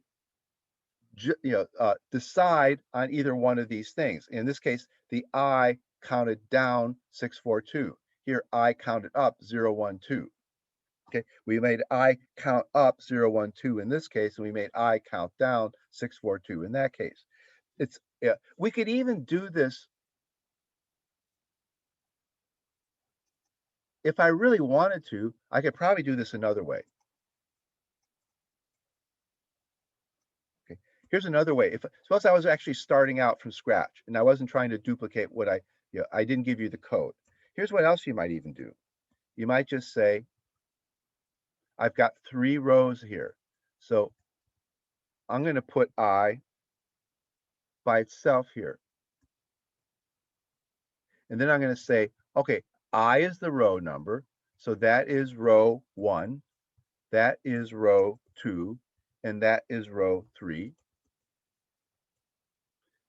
decide on either one of these things. In this case, the I counted down 642. Here, I counted up 0, 1, 2. Okay, we made I count up 0, 1, 2 in this case, and we made I count down 6, 4, 2 in that case. We could even do this if I really wanted to. I could probably do this another way. Okay, here's another way. If suppose I was actually starting out from scratch and I wasn't trying to duplicate what I didn't give you the code. Here's what else you might even do. You might just say, I've got 3 rows here, so I'm going to put I by itself here. And then I'm going to say, okay, I is the row number. So that is row 1, that is row 2, and that is row 3.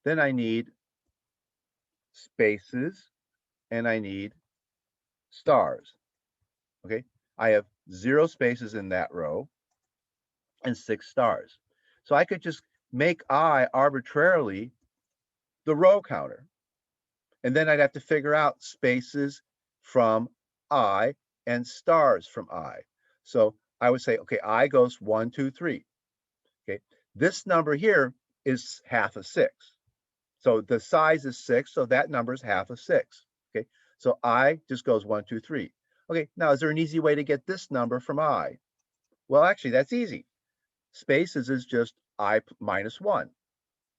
Then I need spaces and I need stars. Okay, I have 0 spaces in that row and 6 stars. So I could just make I arbitrarily the row counter. And then I'd have to figure out spaces from I and stars from I. So I would say, okay, I goes 1, 2, 3. Okay, this number here is half of 6. So the size is 6, so that number is half of 6. Okay, so I just goes 1, 2, 3. Okay, now is there an easy way to get this number from I? Well, actually, that's easy. Spaces is just I minus 1.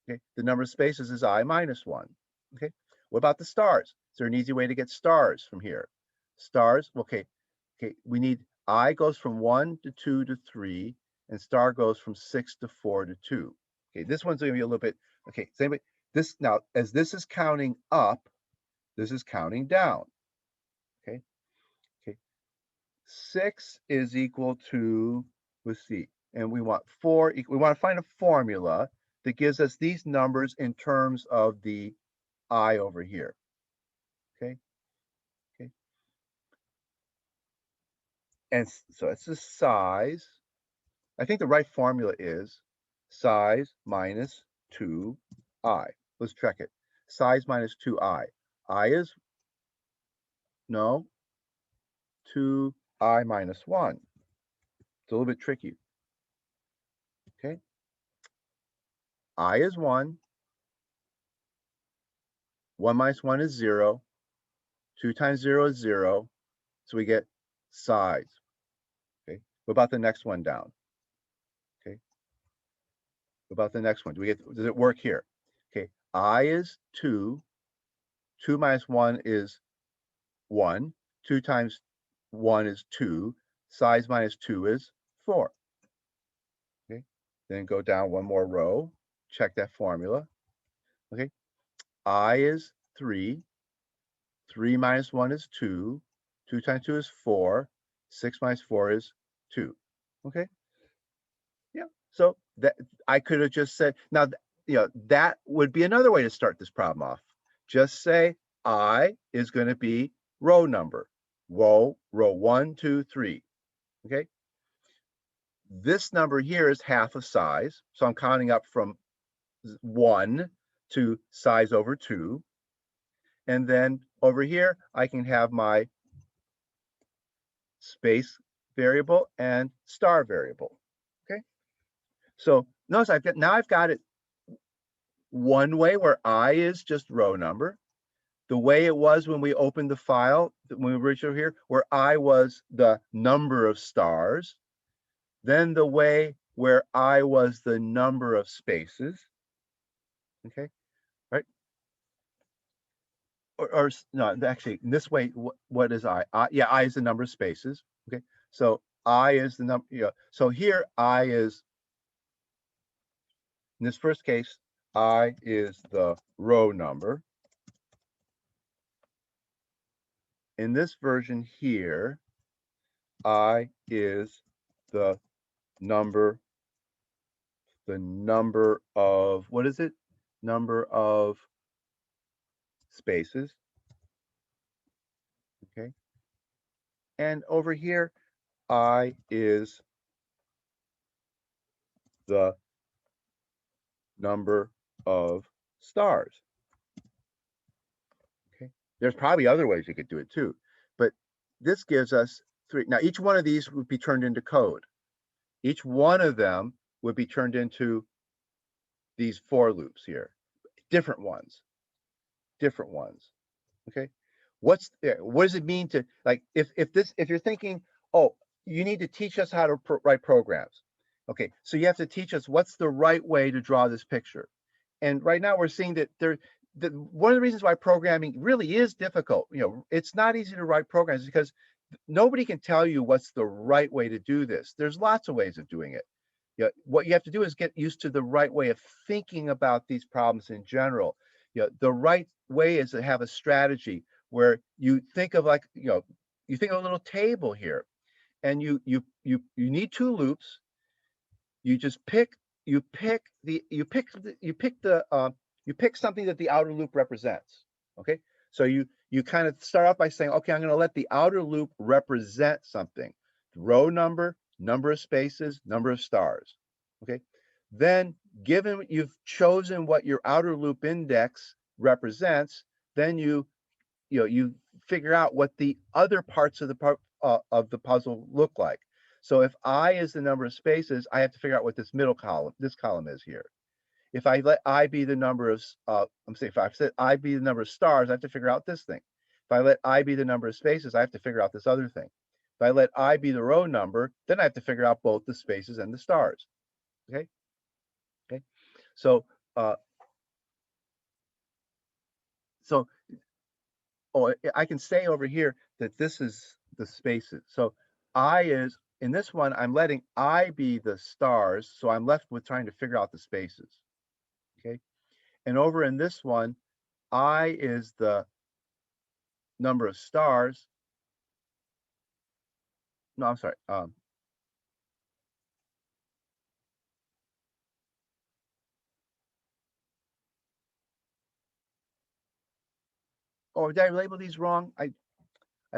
Okay, the number of spaces is I minus 1. Okay, what about the stars? Is there an easy way to get stars from here? Stars, okay, we need I goes from 1 to 2 to 3, and star goes from 6 to 4 to 2. Okay, this one's going to be a little bit, okay, so anyway, this now, as this is counting up, this is counting down. Okay, 6 is equal to, let's see, and we want 4, we want to find a formula that gives us these numbers in terms of the I over here. Okay. And so it's the size. I think the right formula is size minus 2i. Let's check it. Size minus 2i. I is, no, 2i minus 1. It's a little bit tricky. I is 1. 1 minus 1 is 0. 2 times 0 is 0. So we get size. Okay. What about the next one down? Okay. What about the next one? Does it work here? Okay. I is 2. 2 minus 1 is 1. 2 times 1 is 2. Size minus 2 is 4. Okay. Then go down one more row. Check that formula. Okay. I is 3. 3 minus 1 is 2. 2 times 2 is 4. 6 minus 4 is 2. Okay. Yeah. So that I could have just said, now, that would be another way to start this problem off. Just say I is going to be row number. Row 1, 2, 3. Okay. This number here is half of size. So I'm counting up from 1 to size over 2. And then over here, I can have my space variable and star variable. Okay. So notice I've got it one way where I is just row number. The way it was when we opened the file, when we originally here, where I was the number of stars. Then the way where I was the number of spaces. Okay. Right. Or no, actually, in this way, what is I? Yeah, I is the number of spaces. Okay. So I is the number, so here I is, in this first case, I is the row number. In this version here, I is the number of, what is it? Number of spaces. Okay. And over here, I is the number of stars. Okay. There's probably other ways you could do it too, but this gives us 3. Now, each one of these would be turned into code. Each one of them would be turned into these for loops here, different ones. Okay. What does it mean to, like, if you're thinking, oh, you need to teach us how to write programs. Okay, so you have to teach us what's the right way to draw this picture. And right now we're seeing that one of the reasons why programming really is difficult, it's not easy to write programs because nobody can tell you what's the right way to do this. There's lots of ways of doing it. What you have to do is get used to the right way of thinking about these problems in general. The right way is to have a strategy where you think of, like, you think of a little table here, and you need 2 loops. You just pick something that the outer loop represents. Okay, so you kind of start off by saying, okay, I'm going to let the outer loop represent something: row number, number of spaces, number of stars. Okay, then given you've chosen what your outer loop index represents, then you figure out what the other parts of the puzzle look like. So if I is the number of spaces, I have to figure out what this column is here. If I let I be the number of, if I've said I be the number of stars, I have to figure out this thing. If I let I be the number of spaces, I have to figure out this other thing. If I let I be the row number, then I have to figure out both the spaces and the stars. Okay. Okay. So, so I can say over here that this is the spaces. So I is, in this one, I'm letting I be the stars. So I'm left with trying to figure out the spaces. Okay. And over in this one, I is the number of stars. No, I'm sorry. Oh, did I label these wrong? I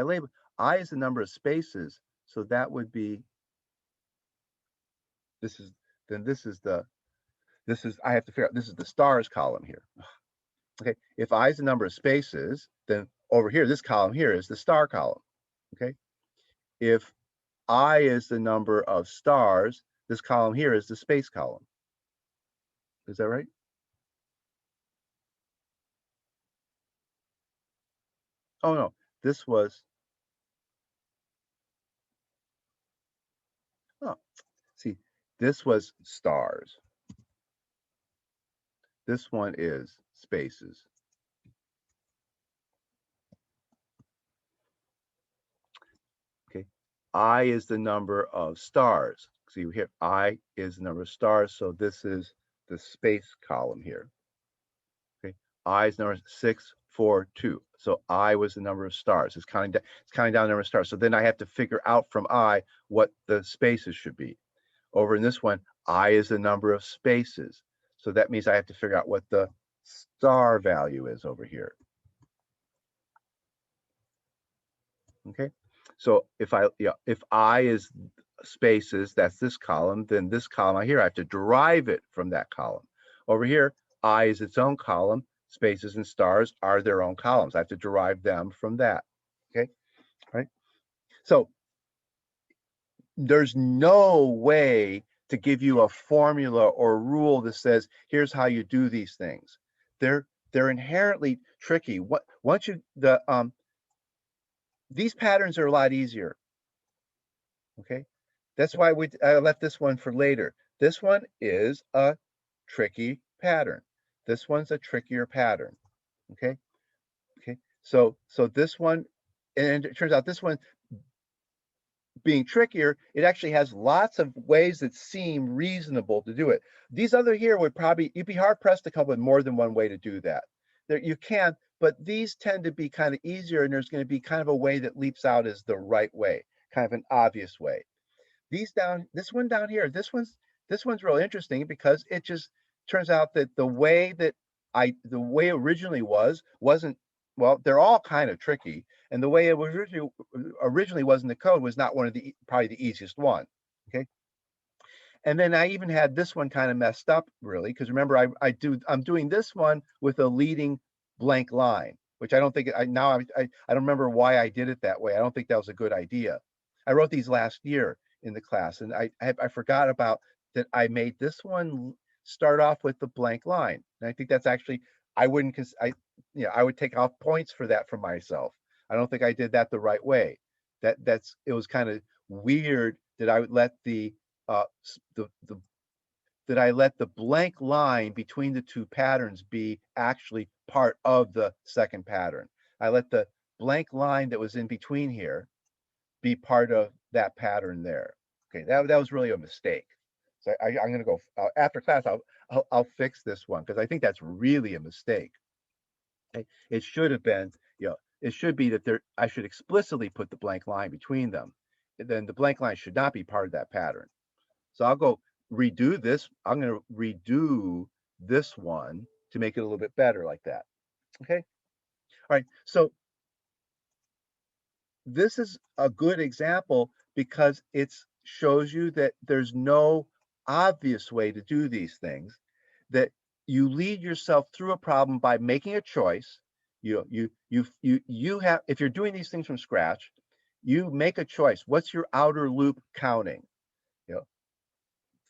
label I is the number of spaces. So that would be, this is, I have to figure out, this is the stars column here. Okay. If I is the number of spaces, then over here, this column here is the star column. Okay. If I is the number of stars, this column here is the space column. Is that right? Oh no, this was, oh, see, this was stars. This one is spaces. Okay. I is the number of stars. See here, I is the number of stars. So this is the space column here. Okay. I is number 642. So I was the number of stars. It's counting down the number of stars. So then I have to figure out from I what the spaces should be. Over in this one, I is the number of spaces. So that means I have to figure out what the star value is over here. Okay. So if I is spaces, that's this column, then this column out here, I have to derive it from that column. Over here, I is its own column, spaces and stars are their own columns. I have to derive them from that. Okay. Right. So there's no way to give you a formula or a rule that says, here's how you do these things. They're inherently tricky. Once you these patterns are a lot easier. Okay. That's why I left this one for later. This one is a tricky pattern. This one's a trickier pattern. Okay. Okay. So this one, and it turns out this one being trickier, it actually has lots of ways that seem reasonable to do it. These other here would probably, you'd be hard pressed to come up with more than one way to do that. There you can, but these tend to be kind of easier, and there's going to be kind of a way that leaps out as the right way, kind of an obvious way. This one down here, this one's real interesting because it just turns out that the way it originally wasn't, well, they're all kind of tricky, and the way it was originally was in the code was not one of the probably the easiest one. Okay. And then I even had this one kind of messed up, really, because remember, I'm doing this one with a leading blank line, which I don't think I don't remember why I did it that way. I don't think that was a good idea. I wrote these last year in the class, and I forgot about that. I made this one start off with the blank line, and I think that's actually, I wouldn't, because I would take off points for that for myself. I don't think I did that the right way. It was kind of weird that I would let uh, the that I let the blank line between the two patterns be actually part of the second pattern. I let the blank line that was in between here be part of that pattern there. Okay, that was really a mistake. So I'm going to go after class. I'll fix this one because I think that's really a mistake. Okay? It should have been, it should be that I should explicitly put the blank line between them. Then the blank line should not be part of that pattern. So I'll go redo this. I'm going to redo this one to make it a little bit better like that. Okay. All right. So this is a good example because it shows you that there's no obvious way to do these things, that you lead yourself through a problem by making a choice. You have, if you're doing these things from scratch, you make a choice. What's your outer loop counting? You know,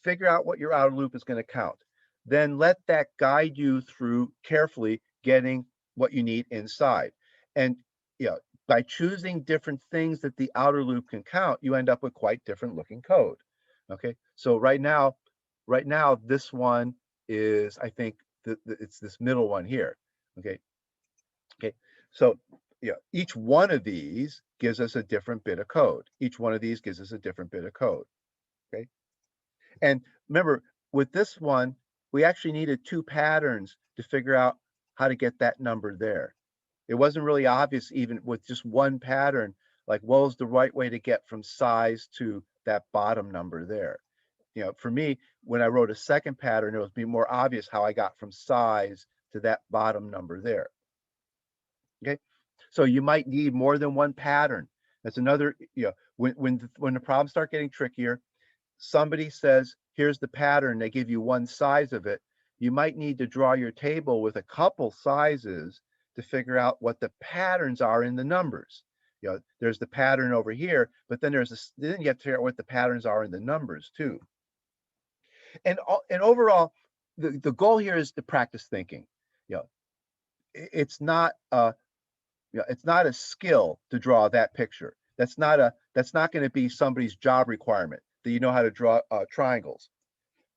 figure out what your outer loop is going to count. Then let that guide you through carefully getting what you need inside. And by choosing different things that the outer loop can count, you end up with quite different looking code. Okay, so right now, this one is, I think, it's this middle one here. Okay, okay, so each one of these gives us a different bit of code. Each one of these gives us a different bit of code. Okay. And remember, with this one, we actually needed two patterns to figure out how to get that number there. It wasn't really obvious, even with just one pattern, like what was the right way to get from size to that bottom number there. For me, when I wrote a second pattern, it was be more obvious how I got from size to that bottom number there. Okay, so you might need more than one pattern. That's another, when the problems start getting trickier, somebody says, here's the pattern, they give you one size of it, you might need to draw your table with a couple sizes to figure out what the patterns are in the numbers. There's the pattern over here, but then then you have to figure out what the patterns are in the numbers too. And overall, the goal here is to practice thinking. You know, it's not it's not a skill to draw that picture. That's not going to be somebody's job requirement that you know how to draw triangles.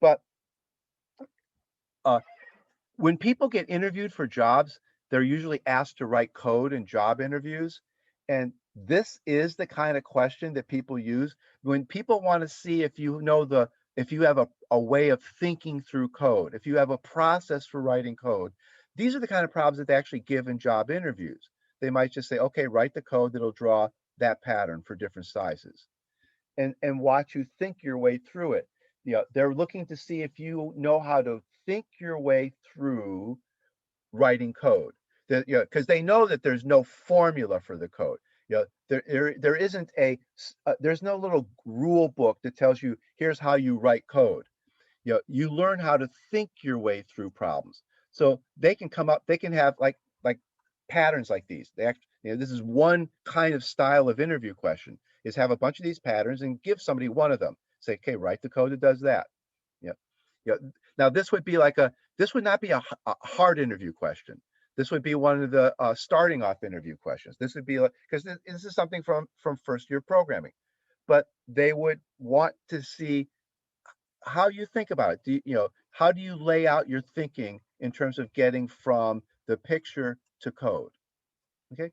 But uh, when people get interviewed for jobs, they're usually asked to write code in job interviews. And this is the kind of question that people use when people want to see if you know if you have a way of thinking through code, if you have a process for writing code. These are the kind of problems that they actually give in job interviews. They might just say, okay, write the code that'll draw that pattern for different sizes and watch you think your way through it. They're looking to see if you know how to think your way through writing code. Because they know that there's no formula for the code. There isn't there's no little rule book that tells you here's how you write code. You learn how to think your way through problems. So they can have like patterns like these. This is one kind of style of interview question is have a bunch of these patterns and give somebody one of them. Say, okay, write the code that does that. Yeah. Yeah. Now this would not be a hard interview question. This would be one of the starting off interview questions. This would be like, because this is something from first year programming, but they would want to see how you think about it. How do you lay out your thinking in terms of getting from the picture to code? Okay.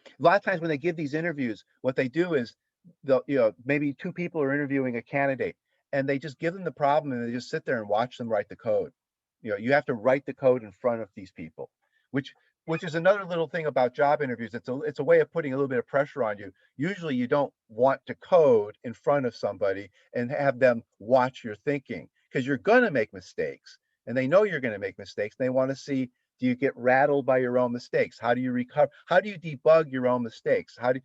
A lot of times when they give these interviews, what they do is maybe two people are interviewing a candidate and they just give them the problem and they just sit there and watch them write the code. You have to write the code in front of these people, which which is another little thing about job interviews. It's a way of putting a little bit of pressure on you. Usually you don't want to code in front of somebody and have them watch your thinking because you're going to make mistakes and they know you're going to make mistakes. They want to see, do you get rattled by your own mistakes? How do you recover? How do you debug your own mistakes? How do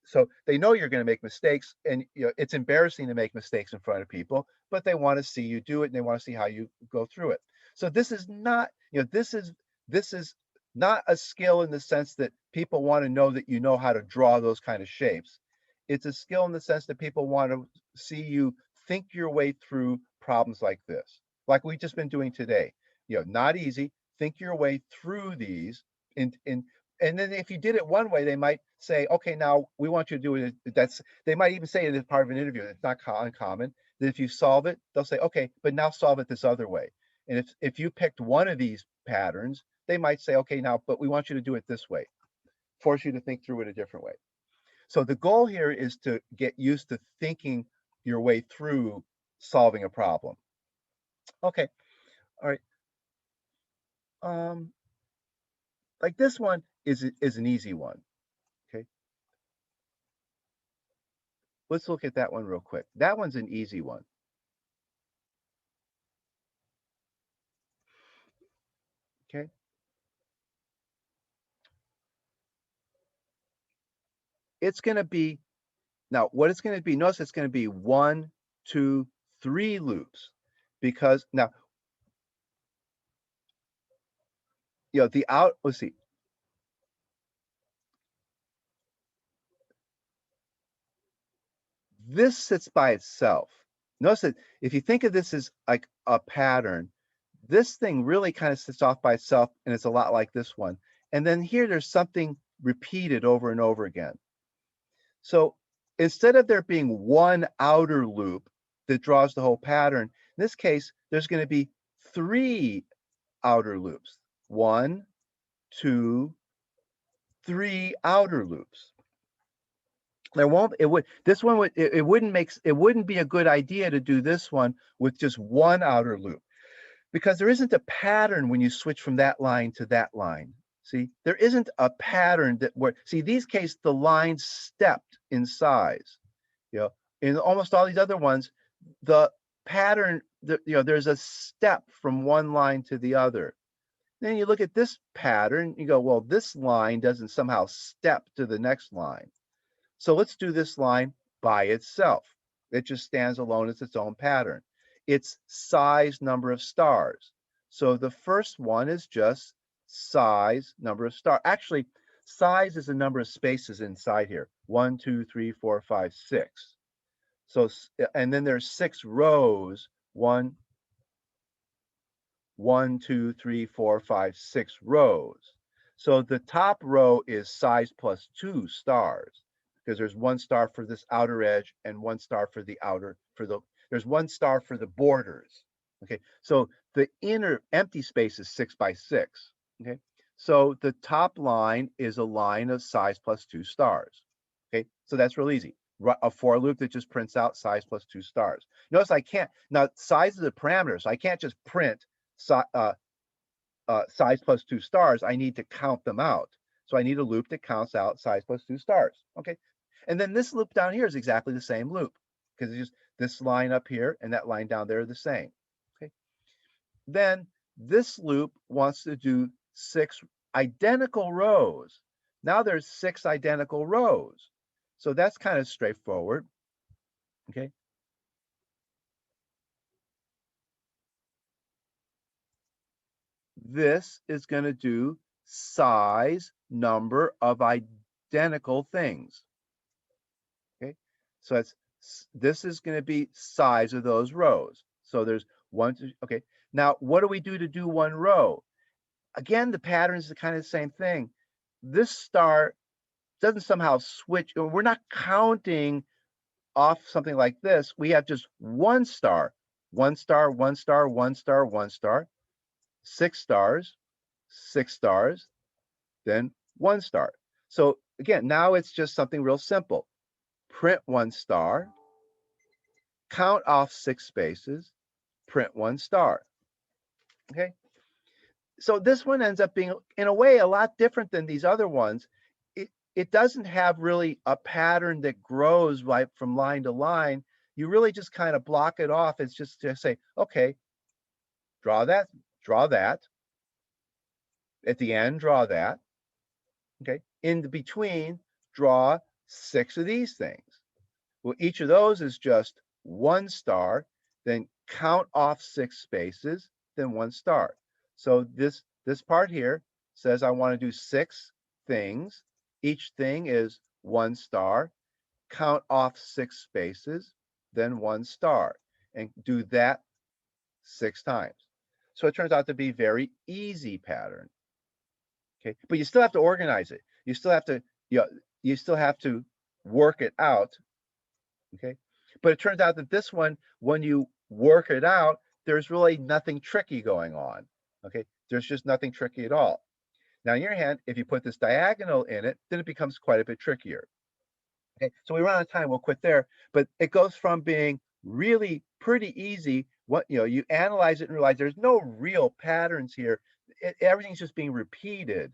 so they know you're going to make mistakes and it's embarrassing to make mistakes in front of people, but they want to see you do it and they want to see how you go through it. So this is not, this is not a skill in the sense that people want to know that you know how to draw those kind of shapes. It's a skill in the sense that people want to see you think your way through problems like this, like we've just been doing today. Not easy. Think your way through these in and then if you did it one way, they might say, okay, now we want you to do it. They might even say it as part of an interview. It's not uncommon that if you solve it, they'll say, okay, but now solve it this other way. And if you picked one of these patterns, they might say, okay, now, but we want you to do it this way, force you to think through it a different way. So the goal here is to get used to thinking your way through solving a problem. Okay, all right. Um, like this one is an easy one. Okay, let's look at that one real quick. That one's an easy one. Okay, it's going to be now what it's going to be. Notice it's going to be 1, 2, 3 loops because now the out. Let's see. This sits by itself. Notice that if you think of this as like a pattern, this thing really kind of sits off by itself and it's a lot like this one. And then here there's something repeated over and over again. So instead of there being one outer loop that draws the whole pattern, in this case, there's going to be 3 outer loops. 1, 2, 3 outer loops. There won't it would this one would it wouldn't be a good idea to do this one with just one outer loop because there isn't a pattern when you switch from that line to that line. See, there isn't a pattern see, these cases the lines stepped in size. In almost all these other ones, the pattern, there's a step from one line to the other. Then you look at this pattern, you go, well, this line doesn't somehow step to the next line. So let's do this line by itself. It just stands alone as its own pattern. It's size number of stars. So the first one is just size number of stars. Actually, size is the number of spaces inside here. 1, 2, 3, 4, 5, 6. So, and then there's 6 rows. 1, 1, 2, 3, 4, 5, 6 rows. So the top row is size plus 2 stars because there's 1 star for this outer edge and 1 star for the there's 1 star for the borders. Okay, so the inner empty space is 6 by 6. Okay, so the top line is a line of size plus 2 stars. Okay, so that's real easy. A for loop that just prints out size plus 2 stars. Notice I can't, now size is a parameter, so I can't just print size plus 2 stars. I need to count them out. So I need a loop that counts out size plus 2 stars. Okay, and then this loop down here is exactly the same loop because it's just this line up here and that line down there are the same. Okay, then this loop wants to do 6 identical rows. Now there's 6 identical rows. So that's kind of straightforward. Okay, this is going to do size number of identical things. Okay, so this is going to be size of those rows. So there's 1, 2, okay. Now, what do we do to do 1 row? Again, the pattern is the kind of the same thing. This star doesn't somehow switch. We're not counting off something like this. We have just 1 star, 1 star, 1 star, 1 star, 1 star, 6 stars, 6 stars, then 1 star. So again, now it's just something real simple. Print 1 star, count off 6 spaces, print 1 star. Okay. So this one ends up being, in a way, a lot different than these other ones. It doesn't have really a pattern that grows right from line to line. You really just kind of block it off. It's just to say, okay, draw that, draw that. At the end, draw that. Okay. In the between, draw 6 of these things. Well, each of those is just 1 star, then count off 6 spaces, then 1 star. So this part here says I want to do 6 things. Each thing is 1 star, count off 6 spaces, then 1 star, and do that 6 times. So it turns out to be a very easy pattern. Okay, but you still have to organize it. You still have to, you still have to work it out. Okay, but it turns out that this one, when you work it out, there's really nothing tricky going on. Okay, there's just nothing tricky at all. Now, on your hand, if you put this diagonal in it, then it becomes quite a bit trickier. Okay, so we run out of time, we'll quit there. But it goes from being really pretty easy. You analyze it and realize there's no real patterns here. Everything's just being repeated.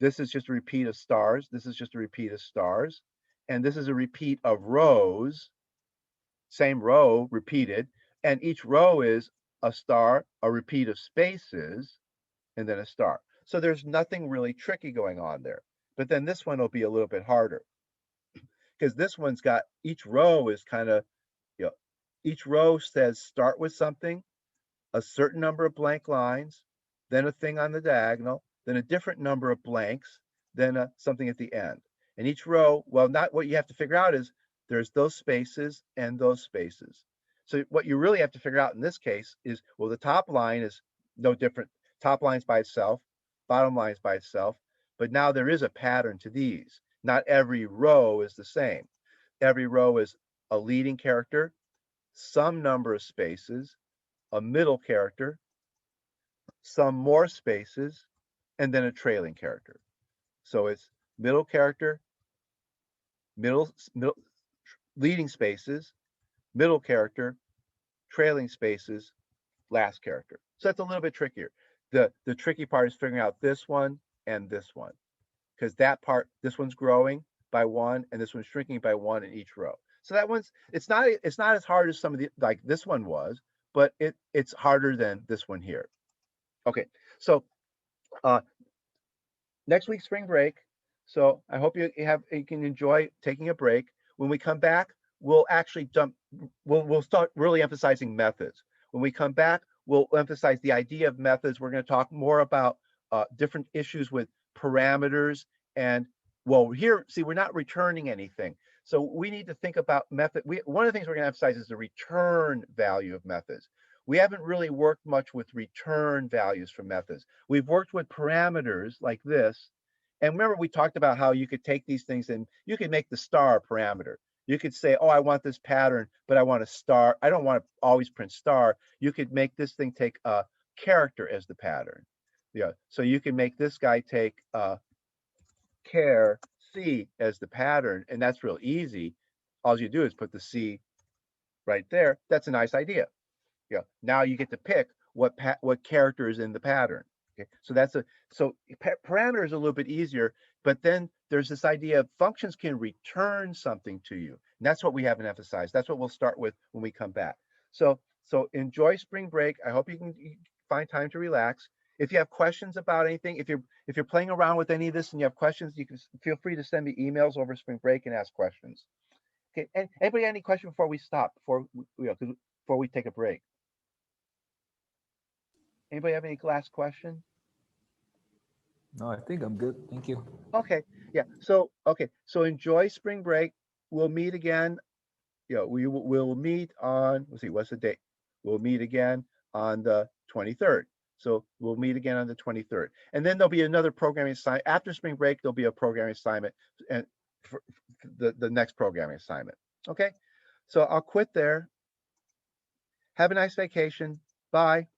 This is just a repeat of stars. This is just a repeat of stars. And this is a repeat of rows, same row repeated. And each row is a star, a repeat of spaces, and then a star. So there's nothing really tricky going on there. But then this one will be a little bit harder because this one's got, each row is kind of, each row says start with something, a certain number of blank lines, then a thing on the diagonal, then a different number of blanks, then something at the end. And each row, well, not what you have to figure out is there's those spaces and those spaces. So what you really have to figure out in this case is, well, the top line is no different. Top line's by itself, bottom line's by itself, but now there is a pattern to these. Not every row is the same. Every row is a leading character, some number of spaces, a middle character, some more spaces, and then a trailing character. So it's middle character, middle leading spaces, middle character, trailing spaces, last character. So that's a little bit trickier. The tricky part is figuring out this one and this one, because that part, this one's growing by 1 and this one's shrinking by 1 in each row. So that one's, it's not as hard as some of the, like this one was, but it's harder than this one here. Okay, so next week's spring break. So I hope you can enjoy taking a break. When we come back, we'll actually we'll start really emphasizing methods. When we come back, we'll emphasize the idea of methods. We're going to talk more about different issues with parameters. And well, here, see, we're not returning anything. So we need to think about method. One of the things we're going to emphasize is the return value of methods. We haven't really worked much with return values for methods. We've worked with parameters like this. And remember, we talked about how you could take these things and you could make the star a parameter. You could say, oh, I want this pattern, but I want a star. I don't want to always print star. You could make this thing take a character as the pattern. Yeah. So you can make this guy take char C as the pattern, and that's real easy. All you do is put the C right there. That's a nice idea. Yeah. Now you get to pick what character is in the pattern. Okay. So that's a parameter is a little bit easier, but then there's this idea of functions can return something to you. And that's what we haven't emphasized. That's what we'll start with when we come back. So enjoy spring break. I hope you can find time to relax. If you have questions about anything, if you're playing around with any of this and you have questions, you can feel free to send me emails over spring break and ask questions. Okay. And anybody have any question before we stop? Before we take a break? Anybody have any last question? No, I think I'm good. Thank you. Okay. Yeah. So enjoy spring break. We'll meet again. We'll meet on, let's see, what's the date? We'll meet again on the 23rd. So we'll meet again on the 23rd. And then there'll be another programming assignment. After spring break, there'll be a programming assignment and for the next programming assignment. Okay. So I'll quit there. Have a nice vacation. Bye.